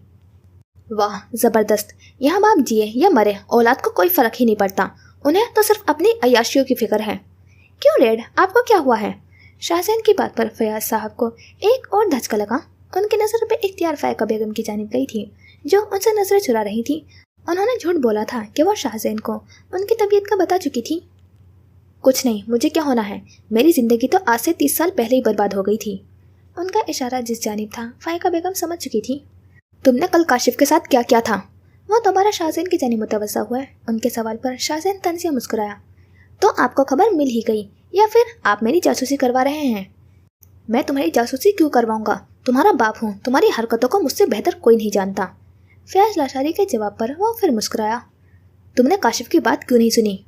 वाह ज़बरदस्त, यहाँ बाप जिए या मरे औलाद को कोई फ़र्क ही नहीं पड़ता, उन्हें तो सिर्फ अपनी अय्याशियों की फ़िक्र है। क्यों डैड, आपको क्या हुआ है? शाहज़ैन की बात पर फयाज साहब को एक और धचका लगा। उनकी नज़र बेइख्तियार फ़ायका बेगम की जानिब गई थी, जो उनसे नज़रें चुरा रही थी। उन्होंने झूठ बोला था कि वो शाहज़ैन को उनकी तबीयत का बता चुकी थी। कुछ नहीं, मुझे क्या होना है, मेरी ज़िंदगी तो आज से 30 साल पहले ही बर्बाद हो गई थी। उनका इशारा जिस जानिब था फ़ायका बेगम समझ चुकी थी। तुमने कल काशिफ के साथ क्या किया था? वो दोबारा शाहज़ैन की जानिब मुतवज्जा हुआ। उनके सवाल पर शाहज़ैन तन से मुस्कुराया। तो आपको खबर मिल ही गई, या फिर आप मेरी जासूसी करवा रहे हैं? मैं तुम्हारी जासूसी क्यों करवाऊंगा? तुम्हारा बाप हूँ, तुम्हारी हरकतों को मुझसे बेहतर कोई नहीं जानता। फयाज लाशारी के जवाब पर वो फिर मुस्कुराया। तुमने काशिफ की बात क्यों नहीं सुनी?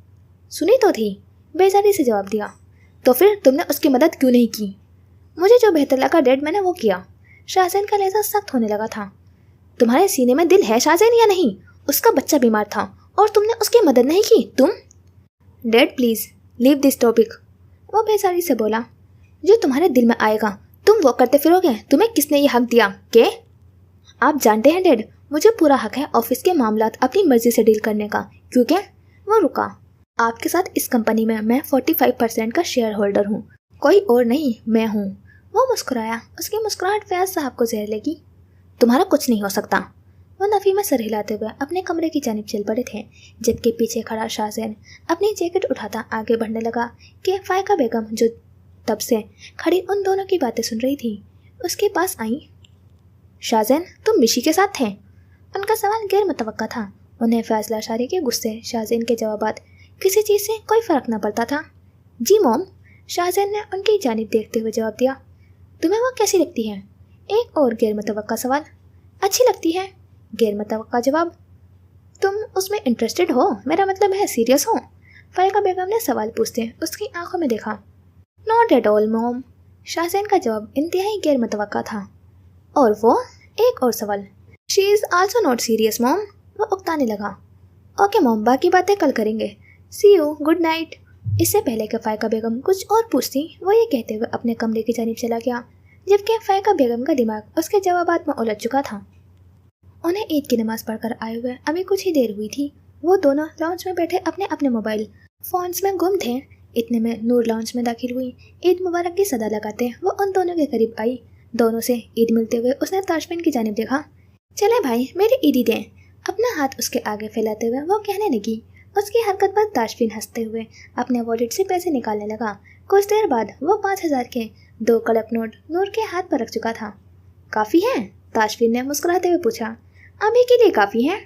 सुनी तो थी, बेजारी से जवाब दिया। तो फिर तुमने उसकी मदद क्यों नहीं की? मुझे जो बेहतर लगा डैड, मैंने वो किया। शाहज़ैन का लहजा सख्त होने लगा था। तुम्हारे सीने में दिल है शाहज़ैन या नहीं? उसका बच्चा बीमार था और तुमने उसकी मदद नहीं की। तुम dad please leave this topic, वो बेजारी से बोला। जो तुम्हारे दिल में आएगा तुम वो करते फिरोगे। तुम्हें किसने ये हक दिया के? आप जानते हैं डैड, मुझे पूरा हक है ऑफिस के मामलात अपनी मर्जी से डील करने का, क्योंकि वो रुका। आपके साथ इस कंपनी में मैं 45% का शेयर होल्डर हूँ, कोई और नहीं, मैं हूँ। वो मुस्कुराया। उसकी मुस्कुराहट फयाज साहब को जहर लगी। तुम्हारा कुछ नहीं हो सकता। वो नफ़ी में सर हिलाते हुए अपने कमरे की जानिब चल पड़े थे, जबकि पीछे खड़ा शाहज़ैन अपनी जैकेट उठाता आगे बढ़ने लगा कि फ़ायका बेगम, जो तब से खड़ी उन दोनों की बातें सुन रही थी, उसके पास आई। शाहज़ैन, तुम मिशी के साथ थे? उनका सवाल गैर मुतवक्का था। उन्हें फयाज लाशारी के गुस्से, शाहज़ैन के जवाबात, किसी चीज़ से कोई फ़र्क न पड़ता था। जी मॉम, शाहज़ैन ने उनकी जानिब देखते हुए जवाब दिया। तुम्हें वो कैसी लगती है? एक और गैर मुतवक्का सवाल। अच्छी लगती है। गैर मुतवक्का जवाब। तुम उसमें इंटरेस्टेड हो? मेरा मतलब है सीरियस हो? फ़ायका बेगम ने सवाल पूछते उसकी आंखों में देखा। Not at all mom. Shahzain का जवाब इंतहाई गैर मुतवक्का था। और वो? एक और सवाल। She is also not serious mom. वो उकताने लगा। ओके मॉम, बाकी बातें कल करेंगे। सी यू, गुड नाइट। इससे पहले कि फ़ायका बेगम कुछ और पूछती, वो ये कहते हुए अपने कमरे की जानिब चला गया, जबकि फ़ायका बेगम का दिमाग उसके जवाबात में उलझ चुका था। उन्हें ईद की नमाज़ पढ़कर आए हुए अभी कुछ ही देर हुई थी। वो दोनों लॉन्च में बैठे अपने अपने मोबाइल फ़ोन्स में गुम थे। इतने में नूर लॉन्च में दाखिल हुई। ईद मुबारक की सदा लगाते वो उन दोनों के करीब आई। दोनों से ईद मिलते हुए उसने ताशफिन की जानिब देखा। चले भाई, मेरी ईदी दें। अपना हाथ उसके आगे फैलाते हुए वो कहने लगी। उसकी हरकत पर ताशफिन हंसते हुए अपने वॉलेट से पैसे निकालने लगा। कुछ देर बाद वो 5000 के 2 कड़क नोट नूर के हाथ पर रख चुका था। काफ़ी है? ताशफिन ने मुस्कुराते हुए पूछा। अभी के लिए काफ़ी है,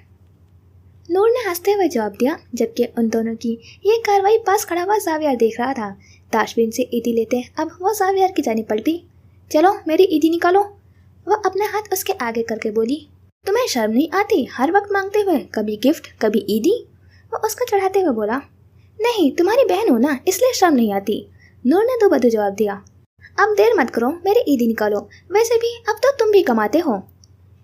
नूर ने हंसते हुए जवाब दिया, जबकि उन दोनों की ये कार्रवाई पास खड़ा हुआ जावियार देख रहा था। ताशफिन से ईदी लेते अब वो जावियार की जानिब पलटी। चलो मेरी ईदी निकालो। वह अपने हाथ उसके आगे करके बोली। तुम्हें शर्म नहीं आती? हर वक्त मांगते हुए, कभी गिफ्ट कभी ईदी। वो उसको चढ़ाते हुए बोला, नहीं तुम्हारी बहन हो ना, इसलिए शर्म नहीं आती। नूर ने दो बदू जवाब दिया, अब देर मत करो, मेरी ईदी निकालो, वैसे भी अब तो तुम भी कमाते हो।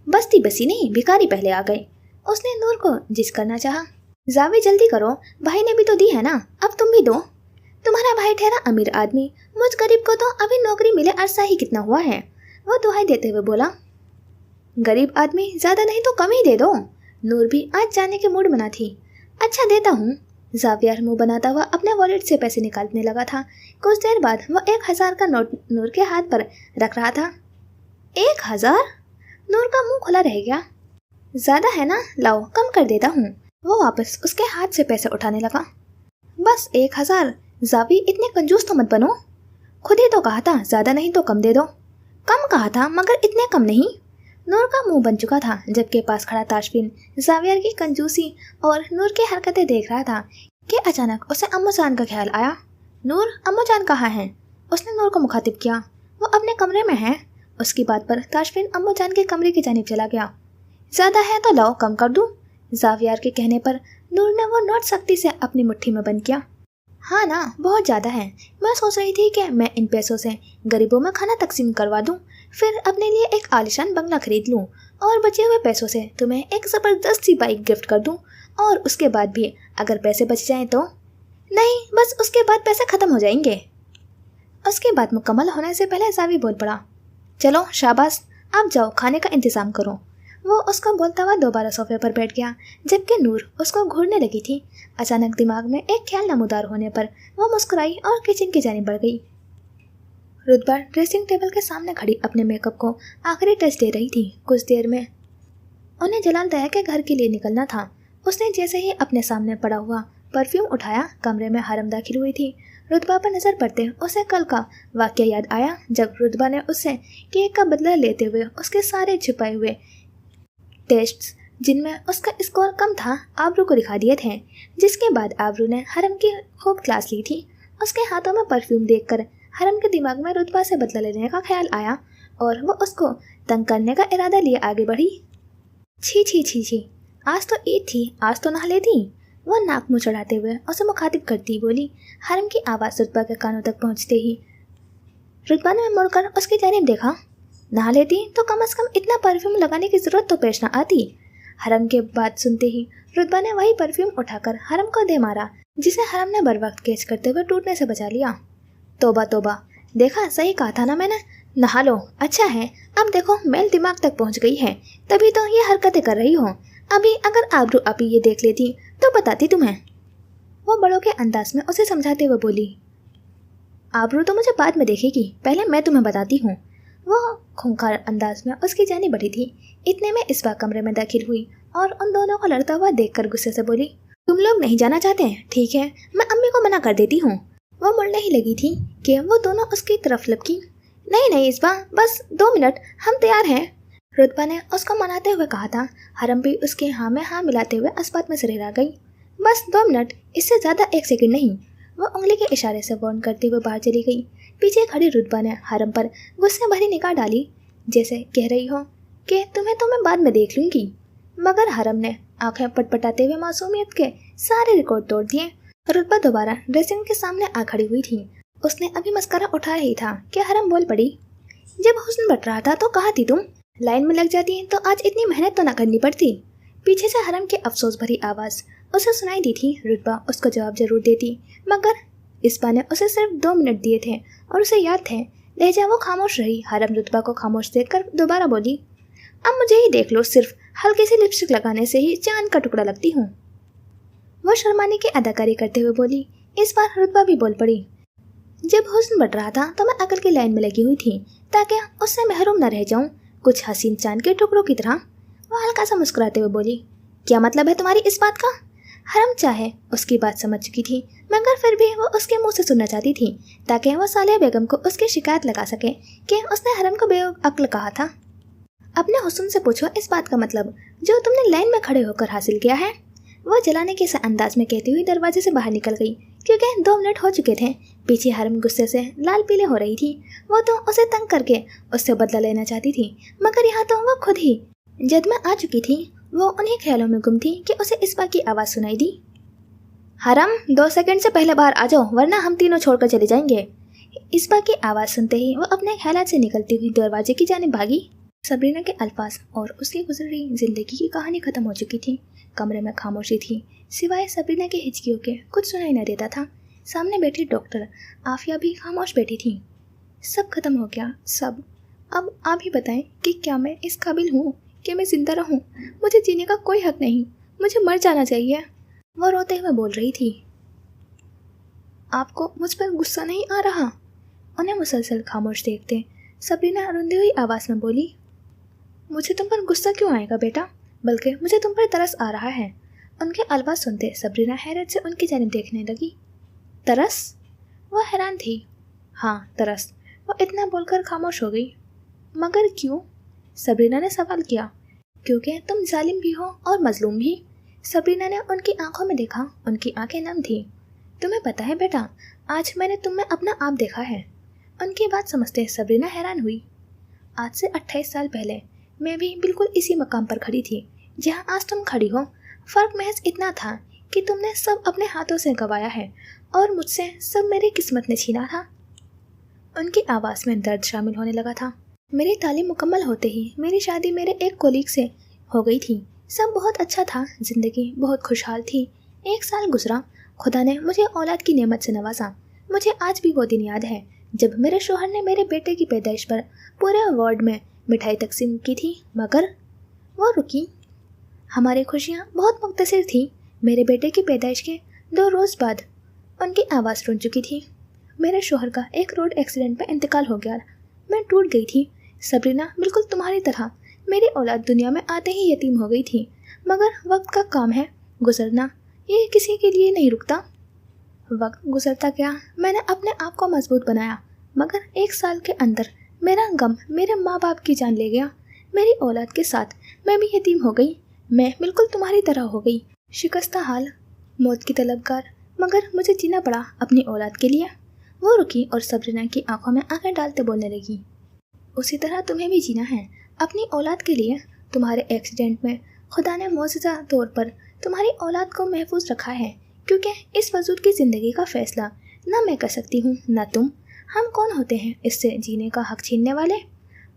बस्ती बसी नहीं, भिखारी पहले आ गए। उसने नूर को जिस करना चाहा। जावे जल्दी करो, भाई ने भी तो दी है ना, अब तुम भी दो। तुम्हारा भाई ठहरा अमीर आदमी, मुझ गरीब को तो अभी नौकरी मिले अरसा ही कितना हुआ है। वो दुहाई देते हुए बोला, गरीब आदमी ज्यादा नहीं तो कम ही दे दो। नूर भी आज जाने के मूड बना थी। अच्छा देता हूँ। जावियर मुंह बनाता हुआ अपने वॉलेट से पैसे निकालने लगा था। कुछ देर बाद वो 1000 का नोट नूर के हाथ पर रख रहा था। 1000? नूर का मुंह खुला रह गया। ज्यादा है ना, लाओ कम कर देता हूँ। वो वापस उसके हाथ से पैसे उठाने लगा। बस 1000? जावी इतने कंजूस तो मत बनो, खुद ही तो कहा था ज्यादा नहीं तो कम दे दो। कम कहा था मगर इतने कम नहीं। नूर का मुंह बन चुका था जबकि पास खड़ा ताशफिन जावियर की कंजूसी और नूर की हरकतें देख रहा था कि अचानक उसे अम्मू जान का ख्याल आया। नूर, अम्मू जान कहाँ हैं? उसने नूर को मुखातिब किया। वो अपने कमरे में है। उसकी बात पर ताशफिन अम्मू जान के कमरे की जानिब चला गया। ज्यादा है तो लाओ कम कर दूं। जावियर के कहने पर नूर ने वो नोट सख्ती से अपनी मुट्ठी में बंद किया। हाँ ना, बहुत ज़्यादा है। मैं सोच रही थी कि मैं इन पैसों से गरीबों में खाना तकसीम करवा दूं, फिर अपने लिए एक आलिशान बंगला खरीद लूं और बचे हुए पैसों से तुम्हें एक ज़बरदस्त सी बाइक गिफ्ट कर दूं, और उसके बाद भी अगर पैसे बच जाएं तो। नहीं, बस उसके बाद पैसे ख़त्म हो जाएंगे। उसकी बात मुकम्मल होने से पहले जावी बोल पड़ा, चलो शाबाश, अब जाओ खाने का इंतज़ाम करो। वो उसको बोलता हुआ दोबारा सोफे पर बैठ गया जबकि नूर उसको घूरने लगी थी। अचानक दिमाग में एक ख्याल नमूदार होने पर वो मुस्कुराई और किचन की जानिब बढ़ गई। रुतबा ड्रेसिंग टेबल के सामने खड़ी अपने मेकअप को आखिरी टच दे रही थी। कुछ देर में उन्हें जलाल दया के घर के लिए निकलना था। उसने जैसे ही अपने सामने पड़ा हुआ परफ्यूम उठाया, कमरे में हरम दाखिल हुई थी। रुतबा पर नज़र पड़ते उसे कल का वाक़या याद आया जब रुतबा ने उससे केक का बदला लेते हुए उसके सारे छुपाए हुए टेस्ट्स जिनमें उसका स्कोर कम था आबरू को दिखा दिए थे, जिसके बाद आबरू ने हरम की खूब क्लास ली थी। उसके हाथों में परफ्यूम देखकर हरम के दिमाग में रुतबा से बदला लेने का ख्याल आया और वो उसको तंग करने का इरादा लिए आगे बढ़ी। छी छी छी छी, आज तो ईद थी, आज तो नहा लेती। वह नाक मुँह चढ़ाते हुए उसे मुखातिब करती बोली। हरम की आवाज़ रुतबा के कानों तक पहुँचते ही रुतबा ने मुड़कर उसकी जानिब देखा। नहा लेती तो कम से कम इतना परफ्यूम लगाने की ज़रूरत तो पेश न आती। हरम के बात सुनते ही रुतबा ने वही परफ्यूम उठाकर हरम को दे मारा, जिसे हरम ने बर वक्त कैच करते हुए टूटने से बचा लिया। तोबा तोबा, देखा सही कहा था ना मैंने, नहा लो। अच्छा है, अब देखो मेल दिमाग तक पहुंच गई है, तभी तो ये हरकतें कर रही हो। अभी अगर आबरू अपी ये देख लेती तो बताती तुम्हें। वो बड़ों के अंदाज में उसे समझाते हुए बोली, आबरू तो मुझे बाद में देखेगी, पहले मैं तुम्हें बताती हूँ। वो खूंखार अंदाज में उसकी जानी बढ़ी थी। इतने में इस्बा कमरे में दाखिल हुई और उन दोनों को लड़ता हुआ देखकर गुस्से से बोली, तुम लोग नहीं जाना चाहते हैं, ठीक है, मैं अम्मी को मना कर देती हूँ। वो मुड़ने ही लगी थी कि वो दोनों उसकी तरफ लपकी। नहीं नहीं इस्बा, बस 2 मिनट, हम तैयार हैं। रुतबा ने उसको मनाते हुए कहा था। हरम भी उसके हाँ में हाँ मिलाते हुए अस्बात में सिरहिरा गई। बस 2 मिनट, इससे ज़्यादा 1 सेकंड नहीं। वो उंगली के इशारे से वार्न करते हुए बाहर चली गई। पीछे खड़ी रुतबा ने हरम पर गुस्से भरी निगाह डाली, जैसे कह रही हो कि तुम्हें तो मैं बाद में देख लूँगी। मगर हरम ने आंखें पटपटाते हुए मासूमियत के सारे रिकॉर्ड तोड़ दिए। रुतबा दोबारा ड्रेसिंग के सामने आ खड़ी हुई थी। उसने अभी मस्करा उठा ही था कि हरम बोल पड़ी, जब हुस्न बट रहा था तो कहा थी तुम, लाइन में लग जाती तो आज इतनी मेहनत तो ना करनी पड़ती। पीछे से हरम की अफसोस भरी आवाज़ उसे सुनाई दी थी। रुतबा उसको जवाब जरूर देती, मगर इस्बा ने उसे सिर्फ 2 मिनट दिए थे और उसे याद थे। लहजा वो खामोश रही। हरम रुतबा को खामोश देखकर दोबारा बोली, अब मुझे ही देख लो, सिर्फ हल्की सी लिपस्टिक लगाने से ही चांद का टुकड़ा लगती हूँ। वो शर्माने की अदाकारी करते हुए बोली। इस बार रुतबा भी बोल पड़ी, जब हुस्न बढ़ रहा था तो मैं अकल की लाइन में लगी हुई थी ताकि उससे महरूम न रह जाऊं, कुछ हसीन चांद के टुकड़ों की तरह। वह हल्का सा मुस्कुराते हुए बोली, क्या मतलब है तुम्हारी इस बात का? हरम चाहे उसकी बात समझ चुकी थी, मगर फिर भी वो उसके मुंह से सुनना चाहती थी ताकि वो सालिया बेगम को उसकी शिकायत लगा सके कि उसने हरम को बेअक्ल कहा था। अपने हुस्न से पूछो इस बात का मतलब जो तुमने लाइन में खड़े होकर हासिल किया है। वो जलाने के अंदाज में कहती हुई दरवाजे से बाहर निकल गई क्योंकि 2 मिनट हो चुके थे। पीछे हरम गुस्से से लाल पीले हो रही थी। वो तो उसे तंग करके उससे बदला लेना चाहती थी, मगर यहाँ तो वो खुद ही जद में आ चुकी थी। वो उन्हीं ख्यालों में गुम थी कि उसे इस्बा की आवाज़ सुनाई दी। हरम 2 सेकंड से पहले बाहर आ जाओ वरना हम तीनों छोड़कर चले जाएंगे। इसबा की आवाज़ सुनते ही वो अपने ख्यालात से निकलती हुई दरवाजे की जानिब भागी। सबरीना के अल्फाज और उसकी गुजर रही जिंदगी की कहानी खत्म हो चुकी थी। कमरे में खामोशी थी, सिवाय सबरीना के हिचकियों के कुछ सुनाई न देता था। सामने बैठी डॉक्टर आफिया भी खामोश बैठी थी। सब खत्म हो गया, सब। अब आप ही बताएं कि क्या मैं इस काबिल हूँ कि मैं जिंदा रहूँ? मुझे जीने का कोई हक नहीं, मुझे मर जाना चाहिए। वो रोते हुए बोल रही थी। आपको मुझ पर गुस्सा नहीं आ रहा? उन्हें मुसलसल खामोश देखते सबरीना रोंदी हुई आवाज़ में बोली, मुझे तुम पर गुस्सा क्यों आएगा बेटा, बल्कि मुझे तुम पर तरस आ रहा है। उनके अल्फाज सुनते सबरीना हैरत से उनकी जानिब देखने लगी। तरस? वह हैरान थी। हाँ तरस। वो इतना बोलकर खामोश हो गई। मगर क्यों? सबरीना ने सवाल किया। क्योंकि तुम जालिम भी हो और मजलूम भी। सबरीना ने उनकी आंखों में देखा, उनकी आंखें नम थी। तुम्हें पता है बेटा, आज मैंने तुम में अपना आप देखा है। उनकी बात समझते सबरीना हैरान हुई। आज से 28 साल पहले मैं भी बिल्कुल इसी मकाम पर खड़ी थी जहाँ आज तुम खड़ी हो। फ़र्क महज इतना था कि तुमने सब अपने हाथों से गंवाया है और मुझसे सब मेरी किस्मत ने छीना था। उनकी आवाज़ में दर्द शामिल होने लगा था। मेरी तालीम मुकम्मल होते ही मेरी शादी मेरे एक कोलीग से हो गई थी। सब बहुत अच्छा था, ज़िंदगी बहुत खुशहाल थी। 1 साल गुजरा, खुदा ने मुझे औलाद की नेमत से नवाजा। मुझे आज भी वो दिन याद है जब मेरे शोहर ने मेरे बेटे की पैदाइश पर पूरे वार्ड में मिठाई तकसीम की थी। मगर वो रुकी। हमारी खुशियाँ बहुत मुख्तसर थी। मेरे बेटे की पैदाइश के 2 रोज़ बाद उनकी आवाज़ रुन चुकी थी। मेरे शोहर का एक रोड एक्सीडेंट में इंतकाल हो गया। मैं टूट गई थी। सबरीना, बिल्कुल तुम्हारी तरह मेरी औलाद दुनिया में आते ही यतीम हो गई थी। मगर वक्त का काम है, गुजरना ये किसी के लिए नहीं रुकता। वक्त गुजरता गया, मैंने अपने आप को मजबूत बनाया। मगर 1 साल के अंदर मेरा गम मेरे माँ बाप की जान ले गया। मेरी औलाद के साथ मैं भी यतीम हो गई। मैं बिल्कुल तुम्हारी तरह हो गई, शिकस्ता हाल, मौत की तलबगार। मगर मुझे जीना पड़ा अपनी औलाद के लिए। वो रुकी और सबरीना की आंखों में आंखें डालते बोलने लगी। उसी तरह तुम्हें भी जीना है अपनी औलाद के लिए। तुम्हारे एक्सीडेंट में खुदा ने मौजूदा तौर पर तुम्हारी औलाद को महफूज रखा है, क्योंकि इस वजूद की ज़िंदगी का फैसला ना मैं कर सकती हूँ ना तुम। हम कौन होते हैं इससे जीने का हक छीनने वाले?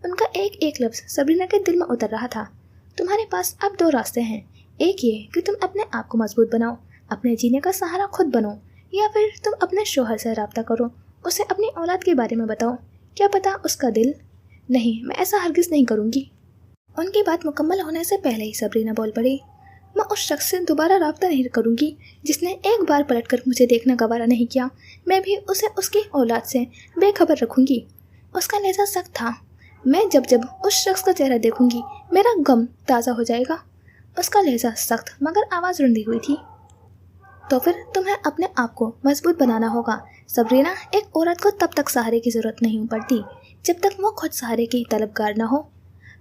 उनका एक एक लफ्ज़ सबरीना के दिल में उतर रहा था। तुम्हारे पास अब 2 रास्ते हैं। एक ये कि तुम अपने आप को मजबूत बनाओ, अपने जीने का सहारा खुद बनो, या फिर तुम अपने शोहर से रब्ता करो, उसे अपनी औलाद के बारे में बताओ। क्या पता उसका दिल। नहीं, मैं ऐसा हरगिज़ नहीं करूँगी। उनकी बात मुकम्मल होने से पहले ही सबरीना बोल पड़ी। मैं उस शख्स से दोबारा रब्ता नहीं करूँगी जिसने एक बार पलटकर मुझे देखना गवारा नहीं किया। मैं भी उसे उसकी औलाद से बेखबर रखूँगी। उसका लहजा सख्त था। मैं जब जब उस शख्स का चेहरा देखूँगी मेरा गम ताज़ा हो जाएगा। उसका लहजा सख्त मगर आवाज़ रुंधी हुई थी। तो फिर तुम्हें अपने आप को मजबूत बनाना होगा सबरीना। एक औरत को तब तक सहारे की ज़रूरत नहीं पड़ती जब तक वो खुद सहारे की तलबगार न हो।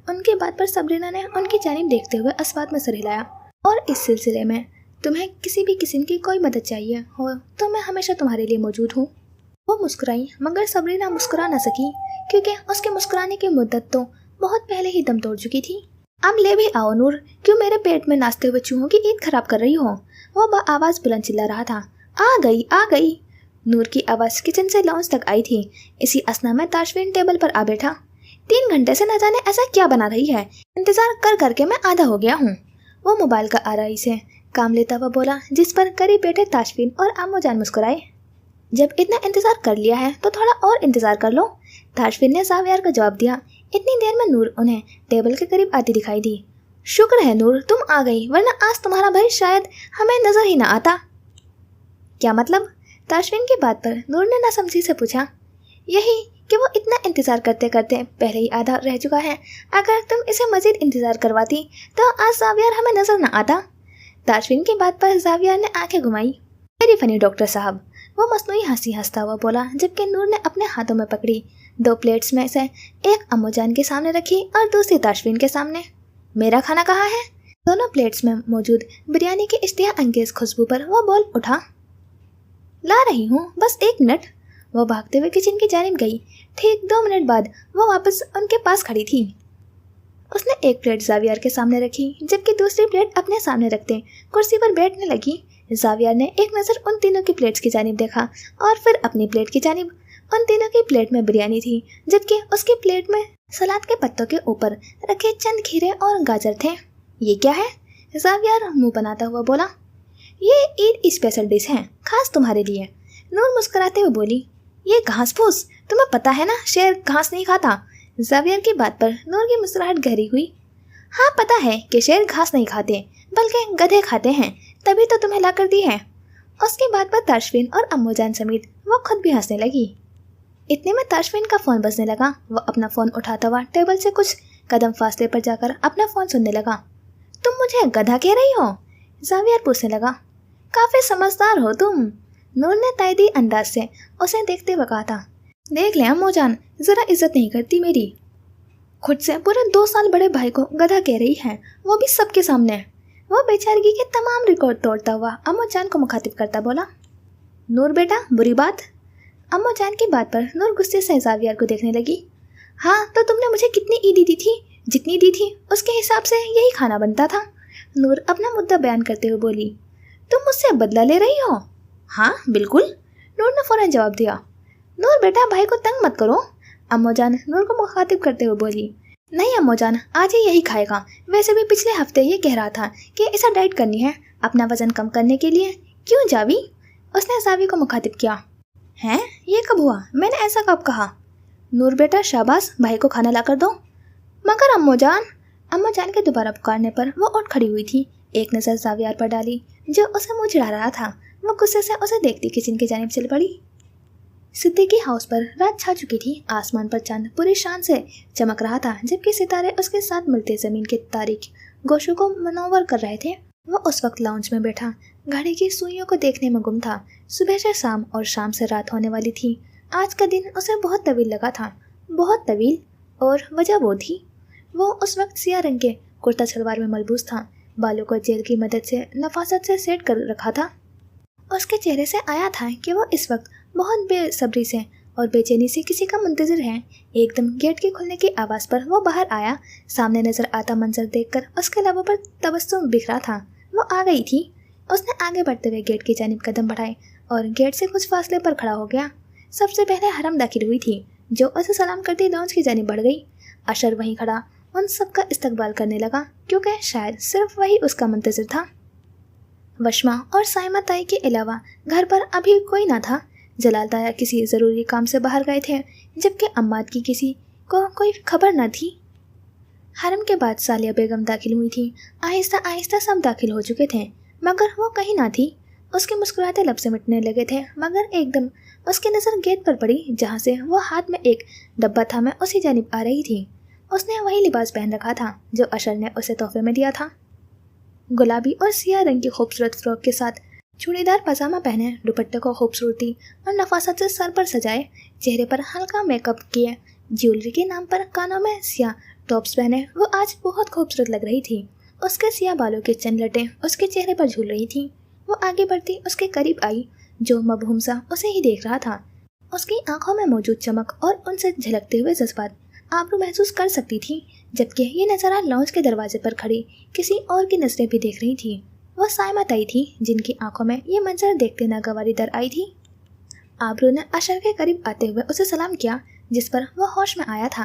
उनकी बात पर सबरीना ने उनकी जानिब देखते हुए अस्वाद में सर हिलाया। और इस सिलसिले में तुम्हें किसी भी किस्म की कोई मदद चाहिए हो तो मैं हमेशा तुम्हारे लिए मौजूद हूँ। वो मुस्कुराई, मगर सबरीना मुस्कुरा न सकी क्योंकि उसके मुस्कुराने की मुद्दत तो बहुत पहले ही दम तोड़ चुकी थी। अब ले भी आओ नूर, क्यों मेरे पेट में नाचते हुए चूहों की ईद खराब कर रही हो? वो आवाज़ बुलंद चिल्ला रहा था। आ गई आ गई। नूर की आवाज़ किचन से लॉन्च तक आई थी। इसी असना में ताशवीन टेबल पर आ बैठा। 3 घंटे से न जाने ऐसा क्या बना रही है, इंतजार कर करके मैं आधा हो गया हूँ। वो मोबाइल का आराई से काम लेता हुआ बोला, जिस पर करीब बैठे ताशवीन और अम्मू जान मुस्कुराए। जब इतना इंतजार कर लिया है तो थोड़ा और इंतजार कर लो, ताशवीन ने जावियार का जवाब दिया। इतनी देर में नूर उन्हें टेबल के करीब आती दिखाई दी। शुक्र है नूर तुम आ गई, वरना आज तुम्हारा भाई शायद हमें नजर ही ना आता। क्या मतलब? ताशवीन की बात पर नूर ने नासमझी से पूछा। यही कि वो इतना इंतज़ार करते करते पहले ही आधा रह चुका है। अगर तुम इसे मज़ीद इंतज़ार करवाती तो आज जावियार हमें नज़र न आता। ताशवीन की बात पर जावियार ने आंखें घुमाई। वेरी फनी डॉक्टर साहब, वो मसनूई हंसी हंसता हुआ बोला, जबकि नूर ने अपने हाथों में पकड़ी 2 प्लेट्स में से एक अम्मू जान के सामने रखी और दूसरी ताशवीन के सामने। मेरा खाना कहाँ है? दोनों प्लेट्स में मौजूद बिरयानी की इश्तिहा अंगेज खुशबू पर वो बोल उठा। ला रही हूँ, बस 1 मिनट। वो भागते हुए किचन की जानिब गई। ठीक 2 मिनट बाद वो वापस उनके पास खड़ी थी। उसने एक प्लेट जावियार के सामने रखी, जबकि दूसरी प्लेट अपने सामने रखते कुर्सी पर बैठने लगी। जावियर ने एक नज़र उन तीनों की प्लेट्स की जानिब देखा और फिर अपनी प्लेट की जानिब। उन तीनों की प्लेट में बिरयानी थी, जबकि उसकी प्लेट में सलाद के पत्तों के ऊपर रखे चंद खीरे और गाजर थे। ये क्या है? जावियर मुंह बनाता हुआ बोला। ये ईद स्पेशल डिश है, खास तुम्हारे लिए। नूर मुस्कुराते हुए बोली। ये घास फूस, तुम्हें पता है ना शेर घास नहीं खाता। जावियर की बात पर नूर की मुस्कुराहट गहरी हुई। हाँ पता है कि शेर घास नहीं खाते, बल्कि गधे खाते हैं, तभी तो तुम्हें ला कर दी है। उसकी बात पर ताशफीन और अम्मूजान समेत वो खुद भी हंसने लगी। इतने में ताशफीन का फ़ोन बजने लगा। वो अपना फ़ोन उठाता हुआ टेबल से कुछ कदम फासले पर जाकर अपना फ़ोन सुनने लगा। तुम मुझे गधा कह रही हो? जावियर पूछने लगा। काफ़ी समझदार हो तुम, नूर ने तायदी अंदाज से उसे देखते हुए कहा था। देख ले अम्मूजान, ज़रा इज्जत नहीं करती मेरी। खुद से पूरे 2 साल बड़े भाई को गधा कह रही है, वो भी सबके सामने। वो बेचारगी के तमाम रिकॉर्ड तोड़ता हुआ अम्मूजान को मुखातिब करता बोला। नूर बेटा, बुरी बात? अम्मूजान की बात पर नूर गुस्से से जावियर को देखने लगी। हाँ तो तुमने मुझे कितनी ईदी दी थी? जितनी दी थी उसके हिसाब से यही खाना बनता था। नूर अपना मुद्दा बयान करते हुए बोली। तुम मुझसे बदला ले रही हो? हाँ बिल्कुल, नूर ने फौरन जवाब दिया। नूर बेटा, भाई को तंग मत करो, अम्मूजान नूर को मुखातिब करते हुए बोली। नहीं अम्मूजान, आज ही यही खाएगा। वैसे भी पिछले हफ्ते ये कह रहा था कि इसे डाइट करनी है अपना वजन कम करने के लिए। क्यों जावी? उसने जावी को मुखातिब किया। हैं, ये कब हुआ? मैंने ऐसा कब कहा? नूर बेटा शाबाश, भाई को खाना ला कर दो। मगर अम्मूजान के दोबारा पुकारने पर वो उठ खड़ी हुई थी। एक नज़र जावियर पर डाली जो उसे मुँह चिढ़ा रहा था। वो गुस्से से उसे देखती किचन की जानिब चल पड़ी। सिद्दीकी हाउस पर रात छा चुकी थी। आसमान पर चांद पूरी शान से चमक रहा था, जबकि सितारे उसके साथ मिलते ज़मीन के तारीक गोशों को मनोवर कर रहे थे। वो उस वक्त लाउंज में बैठा घड़ी की सुइयों को देखने में गुम था। सुबह से शाम और शाम से रात होने वाली थी। आज का दिन उसे बहुत तवील लगा था, बहुत तवील। और वजह वो थी, वो उस वक्त सियाह रंग के कुर्ता सलवार में मलबूस था। बालों को जेल की मदद से नफासत से सेट कर रखा था। उसके चेहरे से आया था कि वो इस वक्त बहुत बेसब्री से और बेचैनी से किसी का मुंतज़िर है। एकदम गेट के खुलने की आवाज़ पर वो बाहर आया। सामने नजर आता मंजर देखकर उसके लबों पर तबस्सुम बिखरा था। वो आ गई थी। उसने आगे बढ़ते हुए गेट की जानिब कदम बढ़ाए और गेट से कुछ फासले पर खड़ा हो गया। सबसे पहले हरम दाखिल हुई थी, जो उसे सलाम करती लॉन्च की जानिब बढ़ गई। अशर वहीं खड़ा उन सब का इस्तकबाल करने लगा, क्योंकि शायद सिर्फ वही उसका मुंतज़िर था। वशमा और साइमा ताई के अलावा घर पर अभी कोई ना था। जलाल ताया किसी ज़रूरी काम से बाहर गए थे, जबकि अम्माद की किसी को कोई खबर न थी। हरम के बाद सालिया बेगम दाखिल हुई थी। आहिस्ता आहिस्ता सब दाखिल हो चुके थे, मगर वो कहीं ना थी। उसके मुस्कुराते लब से मिटने लगे थे, मगर एकदम उसकी नज़र गेट पर पड़ी, जहाँ से वो हाथ में एक डब्बा था में उसी जानिब आ रही थी। उसने वही लिबास पहन रखा था जो अशर ने उसे तोहफे में दिया था। गुलाबी और सियाह रंग की खूबसूरत फ्रॉक के साथ चूड़ीदार पजामा पहने, दुपट्टे को खूबसूरती और नफासत से सर पर सजाए, चेहरे पर हल्का मेकअप किए, ज्वेलरी के नाम पर कानों में सियाह टॉप्स पहने, वो आज बहुत खूबसूरत लग रही थी। उसके सियाह बालों के चंद लटें उसके चेहरे पर झूल रही थी। वो आगे बढ़ती उसके करीब आई, जो मबहूम सा उसे ही देख रहा था। उसकी आंखों में मौजूद चमक और उनसे झलकते हुए जज्बात आबरू महसूस कर सकती थी, जबकि ये नज़ारा लॉन्च के दरवाजे पर खड़ी किसी और की नज़रें भी देख रही थी। वह साइमा ताई थी, जिनकी आंखों में ये मंजर देखते नागवारी दर आई थी। आबरू ने अशर के करीब आते हुए उसे सलाम किया, जिस पर वह होश में आया था।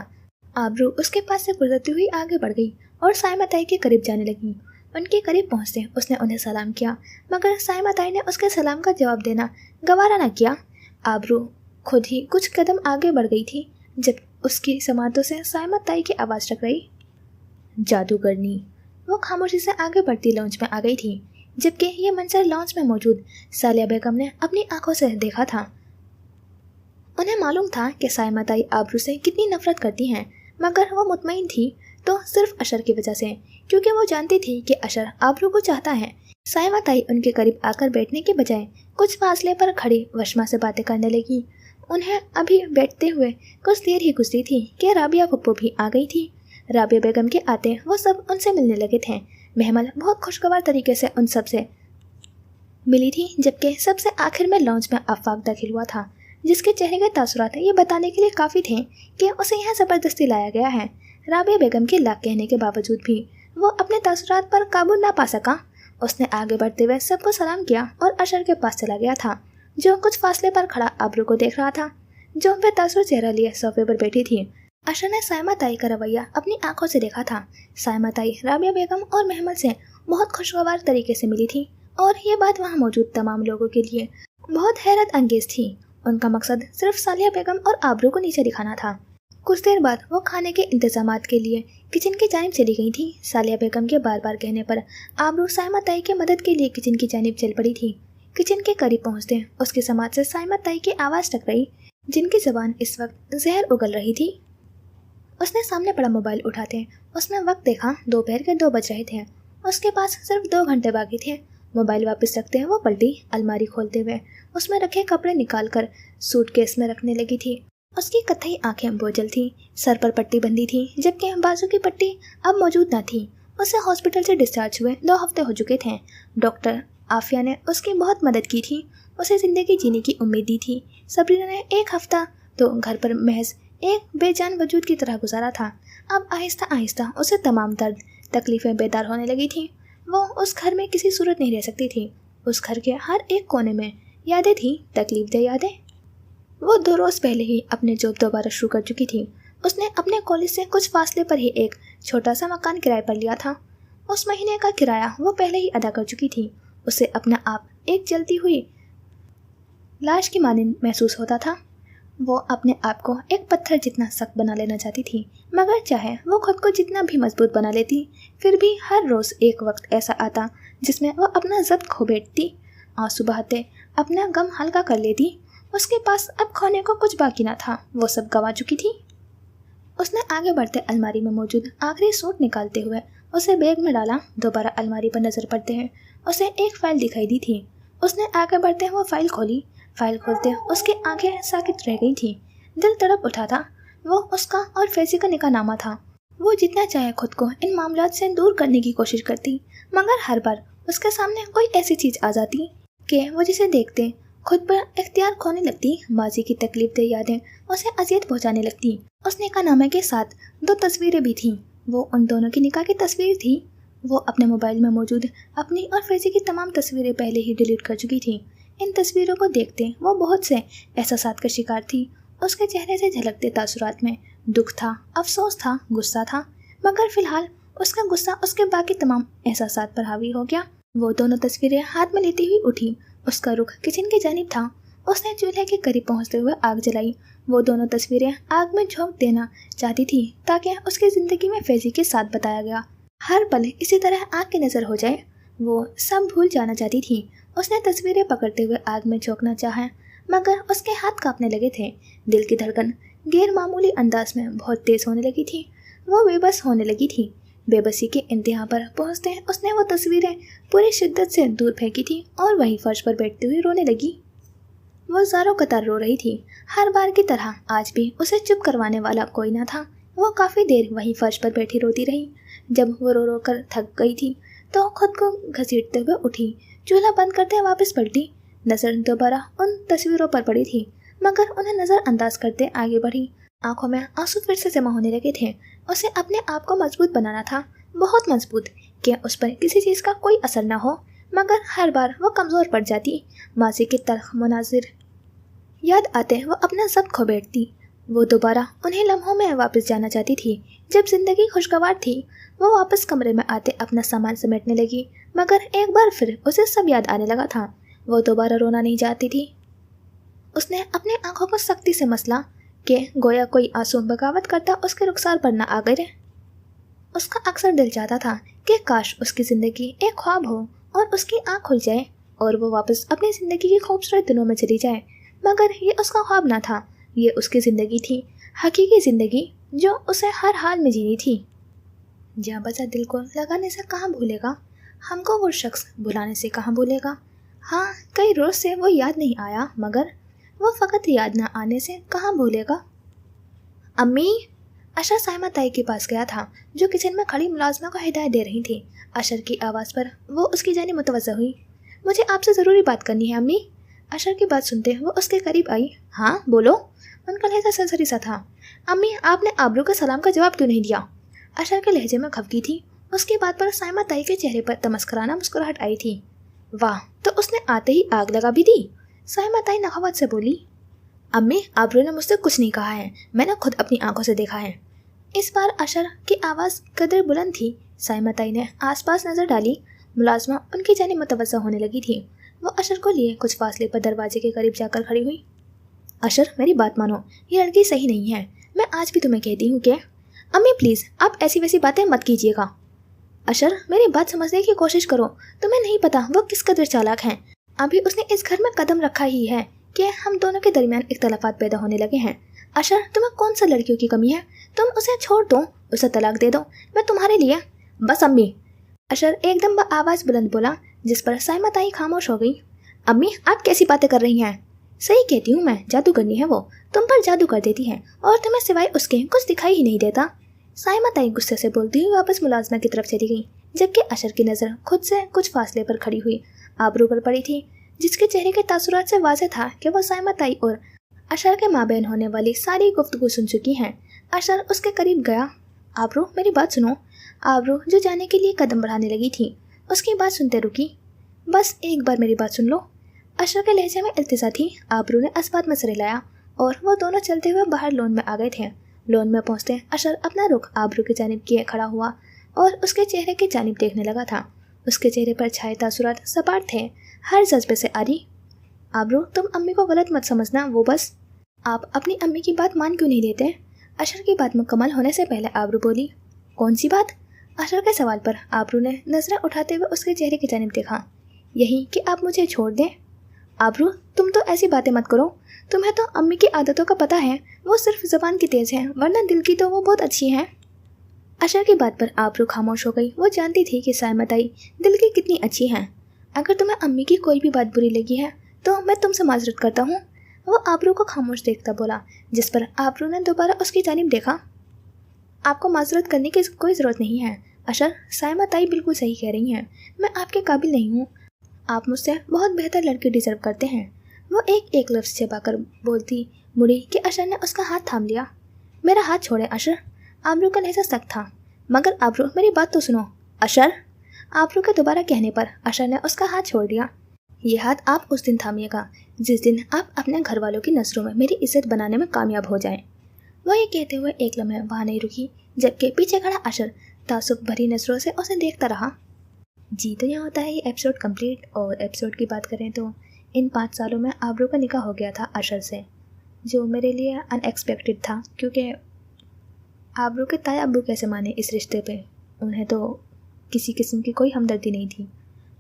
आबरू उसके पास से गुजरती हुई आगे बढ़ गई और साइमा ताई के करीब जाने लगी। उनके करीब पहुंचते उसने उन्हें सलाम किया, मगर साइमा ताई ने उसके सलाम का जवाब देना गवारा न किया। आबरू खुद ही कुछ कदम आगे बढ़ गई थी, जब उसकी समातों से साइमा ताई की आवाज़ टकराई। जादूगरनी। वो खामोशी से आगे बढ़ती लॉन्च में आ गई थी, जबकि ये मंजर लॉन्च में मौजूद सालिया बेगम ने अपनी आंखों से देखा था। उन्हें मालूम था कि साइमा ताई आबरू से कितनी नफरत करती हैं, मगर वो मुतमईन थी तो सिर्फ अशर की वजह से, क्योंकि वो जानती थी कि अशर आबरू को चाहता है। साइमा ताई उनके करीब आकर बैठने के बजाय कुछ फासले पर खड़ी वशमा से बातें करने लगी। उन्हें अभी बैठते हुए कुछ देर ही गुजरी थी कि राबिया फुप्पो भी आ गई थी। राबिया बेगम के आते वो सब उनसे मिलने लगे थे। महमल बहुत खुशगवार तरीके से उन सब से मिली थी, जबकि सबसे आखिर में लॉन्च में आफाक दाखिल हुआ था, जिसके चेहरे के तासुरात ये बताने के लिए काफ़ी थे कि उसे यहाँ ज़बरदस्ती लाया गया है। राबिया बेगम के लाख कहने के बावजूद भी वो अपने तासुरात पर काबू ना पा सका। उसने आगे बढ़ते हुए सबको सलाम किया और अशर के पास चला गया था, जो कुछ फासले पर खड़ा आबरू को देख रहा था, जो बेतासुर चेहरा लिए सोफे पर बैठी थी। अशर ने साइमा ताई का रवैया अपनी आंखों से देखा था। साइमा ताई राबिया बेगम और महमद से बहुत खुशगवार तरीके से मिली थी और ये बात वहाँ मौजूद तमाम लोगों के लिए बहुत हैरत अंगेज थी। उनका मकसद सिर्फ सालिया बेगम और आबरू को नीचे दिखाना था। कुछ देर बाद वो खाने के इंतजामात के लिए किचन की जानिब चली गई थी। सालिया बेगम के बार बार कहने पर आबरू साइमा ताई की मदद के लिए किचन की जानिब चल पड़ी थी। किचन के करीब पहुंचते उसकी समाज से साइमा ताई की आवाज़ टकराई, जिनकी ज़बान इस वक्त जहर उगल रही थी। उसने सामने पड़ा मोबाइल उठाते उसने वक्त देखा, दोपहर के 2 बज रहे थे। उसके पास सिर्फ 2 घंटे बाकी थे। मोबाइल वापस रखते वो पलटी, अलमारी खोलते हुए उसमें रखे कपड़े निकालकर सूटकेस में रखने लगी थी। उसकी कत्थई आंखें बोझल थी, सर पर पट्टी बंधी थी, जबकि बाजू की पट्टी अब मौजूद न थी। उसे हॉस्पिटल से डिस्चार्ज हुए 2 हफ्ते हो चुके थे। डॉक्टर आफिया ने उसकी बहुत मदद की थी, उसे ज़िंदगी जीने की उम्मीद दी थी। सबरीना ने 1 हफ्ता तो घर पर महज एक बेजान वजूद की तरह गुजारा था। अब आहिस्ता आहिस्ता उसे तमाम दर्द तकलीफ़ें बेदार होने लगी थी। वो उस घर में किसी सूरत नहीं रह सकती थी। उस घर के हर एक कोने में यादें थी, तकलीफ-दह यादें। वो 2 रोज़ पहले ही अपने जॉब दोबारा शुरू कर चुकी थी। उसने अपने कॉलेज से कुछ फासले पर ही एक छोटा सा मकान किराए पर लिया था। उस महीने का किराया वो पहले ही अदा कर चुकी थी। उसे अपना आप एक जलती हुई लाश की मानिंद महसूस होता था। वो अपने आप को एक पत्थर जितना सख्त बना लेना चाहती थी, मगर चाहे वो खुद को जितना भी मजबूत बना लेती, फिर भी हर रोज़ एक वक्त ऐसा आता जिसमें वो अपना ज़ब्त खो बैठती। आंसू बहाते अपना गम हल्का कर लेती। उसके पास अब खोने को कुछ बाकी ना था, वो सब गंवा चुकी थी। उसने आगे बढ़ते अलमारी में मौजूद आखिरी सूट निकालते हुए उसे बैग में डाला। दोबारा अलमारी पर नज़र पड़ते हैं उसे एक फ़ाइल दिखाई दी थी। उसने आगे बढ़ते हुए फ़ाइल खोली। फ़ाइल खोलते उसकी आंखें साकित रह गई थी। दिल तड़प उठा था। वो उसका और फैज़ी का निकाहनामा था। वो जितना चाहे खुद को इन मामलात से दूर करने की कोशिश करती, मगर हर बार उसके सामने कोई ऐसी चीज़ आ जाती कि वो जिसे देखते खुद पर इख्तियार खोने लगती। माजी की तकलीफ-दह यादें उसे अजियत पहुंचाने लगती। उस निकाहनामे के साथ 2 तस्वीरें भी थीं। वो उन दोनों की निकाह की तस्वीर थी। वो अपने मोबाइल में मौजूद अपनी और फैज़ी की तमाम तस्वीरें पहले ही डिलीट कर चुकी थी। इन तस्वीरों को देखते वो बहुत से एहसासात का शिकार थी। उसके चेहरे से झलकते तासुरात में दुख था, अफसोस था, गुस्सा था, मगर फिलहाल उसका गुस्सा उसके बाकी तमाम एहसासात पर हावी हो गया। वो दोनों तस्वीरें हाथ में लेती हुई उठी। उसका रुख किचन की जानिब था। उसने चूल्हे के करीब पहुंचते हुए आग जलाई। वो दोनों तस्वीरें आग में झोंक देना चाहती थी ताकि उसकी ज़िंदगी में फैज़ी के साथ बताया गया हर पल इसी तरह आग की नज़र हो जाए। वो सब भूल जाना चाहती थी। उसने तस्वीरें पकड़ते हुए आग में झोंकना चाहा, मगर उसके हाथ कांपने लगे थे। दिल की धड़कन गैर मामूली अंदाज में बहुत तेज़ होने लगी थी। वो बेबस होने लगी थी। बेबसी के इंतहा पर पहुंचते उसने वो तस्वीरें पूरी शिद्दत से दूर फेंकी थी और वहीं फर्श पर बैठते हुए रोने लगी। वो ज़ारों कतार रो रही थी। हर बार की तरह आज भी उसे चुप करवाने वाला कोई ना था। वो काफ़ी देर वहीं फर्श पर बैठी रोती रही। जब वो रो रो कर थक गई थी तो खुद को घसीटते हुए उठी। चूल्हा बंद करते वापस पलटी। नज़र दोबारा उन तस्वीरों पर पड़ी थी, मगर उन्हें नज़रअंदाज करते आगे बढ़ी। आंखों में आंसू फिर से जमा होने लगे थे। उसे अपने आप को मजबूत बनाना था, बहुत मजबूत, कि उस पर किसी चीज़ का कोई असर न हो, मगर हर बार वो कमज़ोर पड़ जाती। माजी के तल्ख मनाजिर याद आते वो अपना सब खो बैठती। वो दोबारा उन्हीं लम्हों में वापस जाना चाहती थी जब ज़िंदगी खुशगवार थी। वो वापस कमरे में आते अपना सामान समेटने लगी, मगर एक बार फिर उसे सब याद आने लगा था। वो दोबारा रोना नहीं चाहती थी। उसने अपनी आंखों को सख्ती से मसला कि गोया कोई आंसू बगावत करता उसके रुखसार पर न आ गए। उसका अक्सर दिल चाहता था कि काश उसकी ज़िंदगी एक ख्वाब हो और उसकी आँख खुल जाए और वो वापस अपनी ज़िंदगी की खूबसूरत दिनों में चली जाए, मगर ये उसका ख्वाब ना था, ये उसकी ज़िंदगी थी, हकीकी ज़िंदगी जो उसे हर हाल में जीनी थी। जहाँ बचा दिल को लगाने से कहाँ भूलेगा, हमको वो शख्स भुलाने से कहाँ भूलेगा। हाँ, कई रोज़ से वो याद नहीं आया, मगर वो फ़कत याद ना आने से कहाँ भूलेगा। अम्मी, अशर साइमा ताई के पास गया था, जो किचन में खड़ी मुलाजमा को हिदायत दे रही थी। अशर की आवाज़ पर वो उसकी जानिब मुतवज्जह हुई। मुझे आपसे ज़रूरी बात करनी है अम्मी। अशर की बात सुनते वो उसके करीब आई। हाँ बोलो। उनका लहजा सरसरी सा था। अम्मी, आपने आबरू के सलाम का जवाब क्यों नहीं दिया? अशर के लहजे में खफगी थी। उसके बाद पर साइमा ताई के चेहरे पर तमस्कराना मुस्कुराहट आई थी। वाह, तो उसने आते ही आग लगा भी दी। साइमा ताई नखावत से बोली, अम्मी आबरू ने मुझसे कुछ नहीं कहा है, मैंने खुद अपनी आंखों से देखा है। इस बार अशर की आवाज़ कदर बुलंद थी। साइमा ताई ने आसपास नज़र डाली। मुलाजमा उनकी जानिब मुतवज्जा होने लगी थी। वो अशर को लिए कुछ फासले पर दरवाजे के करीब जाकर खड़ी हुई। अशर, मेरी बात मानो, ये लड़की सही नहीं है। मैं आज भी तुम्हें कहती हूँ कि अम्मी प्लीज़ आप ऐसी वैसी बातें मत कीजिएगा। अशर, मेरी बात समझने की कोशिश करो। तुम्हें नहीं पता वो किस कदर चालाक हैं। अभी उसने इस घर में कदम रखा ही है कि हम दोनों के दरमियान इख्तलाफात पैदा होने लगे हैं। अशर, तुम्हें कौन सा लड़कियों की कमी है? तुम उसे छोड़ दो, उसे तलाक दे दो, मैं तुम्हारे लिए। बस अम्मी। अशर एकदम आवाज़ बुलंद बोला, जिस पर साइमा ताई खामोश हो गई। अम्मी आप कैसी बातें कर रही हैं? सही कहती हूँ मैं, जादूगरनी है वो, तुम पर जादू कर देती है और तुम्हें सिवाय उसके कुछ दिखाई ही नहीं देता। साइमा ताई गुस्से से बोलती हुई वापस मुलाजमा की तरफ चली गई, जबकि अशर की नज़र खुद से कुछ फासले पर खड़ी हुई आबरू पर पड़ी थी, जिसके चेहरे के तासुरात से वाज़ेह था कि वह साइमा ताई और अशर के माबैन होने वाली सारी गुफ्तगू सुन चुकी हैं। अशर उसके करीब गया। आबरू मेरी बात सुनो। आबरू जो जाने के लिए कदम बढ़ाने लगी थी, उसकी बात सुनते रुकी। बस एक बार मेरी बात सुन लो। अशर के लहजे में इल्तिजा थी। आबरू ने असबात में सर हिलाया और वो दोनों चलते हुए बाहर लॉन में आ गए थे। लॉन में पहुंचते अशर अपना रुख आबरू की जानिब किए खड़ा हुआ और उसके चेहरे की जानिब देखने लगा था। उसके चेहरे पर छाए तासुरात सपाट थे, हर जज्बे से आरी। आबरू तुम अम्मी को गलत मत समझना, वो बस। आप अपनी अम्मी की बात मान क्यों नहीं लेते? अशर की बात मुकम्मल होने से पहले आबरू बोली। कौन सी बात? अशर के सवाल पर आबरू ने नजरें उठाते हुए उसके चेहरे की जानिब देखा। यही कि आप मुझे छोड़ दें। आबरू तुम तो ऐसी बातें मत करो, तुम्हें तो अम्मी की आदतों का पता है, वो सिर्फ ज़बान की तेज़ है, वरना दिल की तो वो बहुत अच्छी हैं। अशर की बात पर आबरू खामोश हो गई। वो जानती थी कि साइमा ताई दिल की कितनी अच्छी हैं। अगर तुम्हें अम्मी की कोई भी बात बुरी लगी है तो मैं तुमसे माजरत करता हूँ। वो आबरू को खामोश देखता बोला, जिस पर आबरू ने दोबारा उसकी जानिब देखा। आपको माजरत करने की कोई ज़रूरत नहीं है अशर, साइमा ताई बिल्कुल सही कह रही हैं, मैं आपके काबिल नहीं हूँ। आप मुझसे बहुत बेहतर लड़की डिजर्व करते हैं। वो एक एक लफ्ज़ छिपाकर बोलती मुड़ी कि अशर ने उसका हाथ थाम लिया। मेरा हाथ छोड़े अशर। आबरू का लहजा सख्त था। मगर आबरू मेरी बात तो सुनो। अशर। आबरू के दोबारा कहने पर अशर ने उसका हाथ छोड़ दिया। ये हाथ आप उस दिन थामिएगा जिस दिन आप अपने घर वालों की नज़रों में मेरी इज्जत बनाने में कामयाब हो जाएं। वो ये कहते हुए एक लम्हे वहाँ नहीं रुकी, जबकि पीछे खड़ा अशर तासुब भरी नज़रों से उसे देखता रहा। जी तो यहाँ होता है ये एपिसोड कंप्लीट। और एपिसोड की बात करें तो इन 5 सालों में आबरू का निकाह हो गया था अशर से, जो मेरे लिए अनएक्सपेक्टेड था, क्योंकि आबरू के ताया अब्बू कैसे माने इस रिश्ते पे। उन्हें तो किसी किस्म की कोई हमदर्दी नहीं थी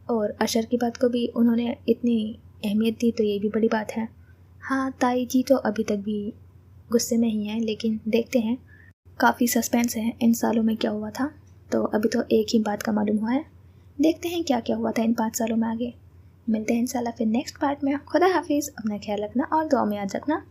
और अशर की बात को भी उन्होंने इतनी अहमियत दी, तो ये भी बड़ी बात है। हाँ, ताई जी तो अभी तक भी गुस्से में ही हैं, लेकिन देखते हैं, काफ़ी सस्पेंस है इन सालों में क्या हुआ था। तो अभी तो एक ही बात का मालूम हुआ है, देखते हैं क्या क्या हुआ था इन 5 सालों में आगे। मिलते हैं इंशाल्लाह फिर नेक्स्ट पार्ट में। खुदा हाफिज़, अपना ख्याल रखना और दुआ में याद रखना।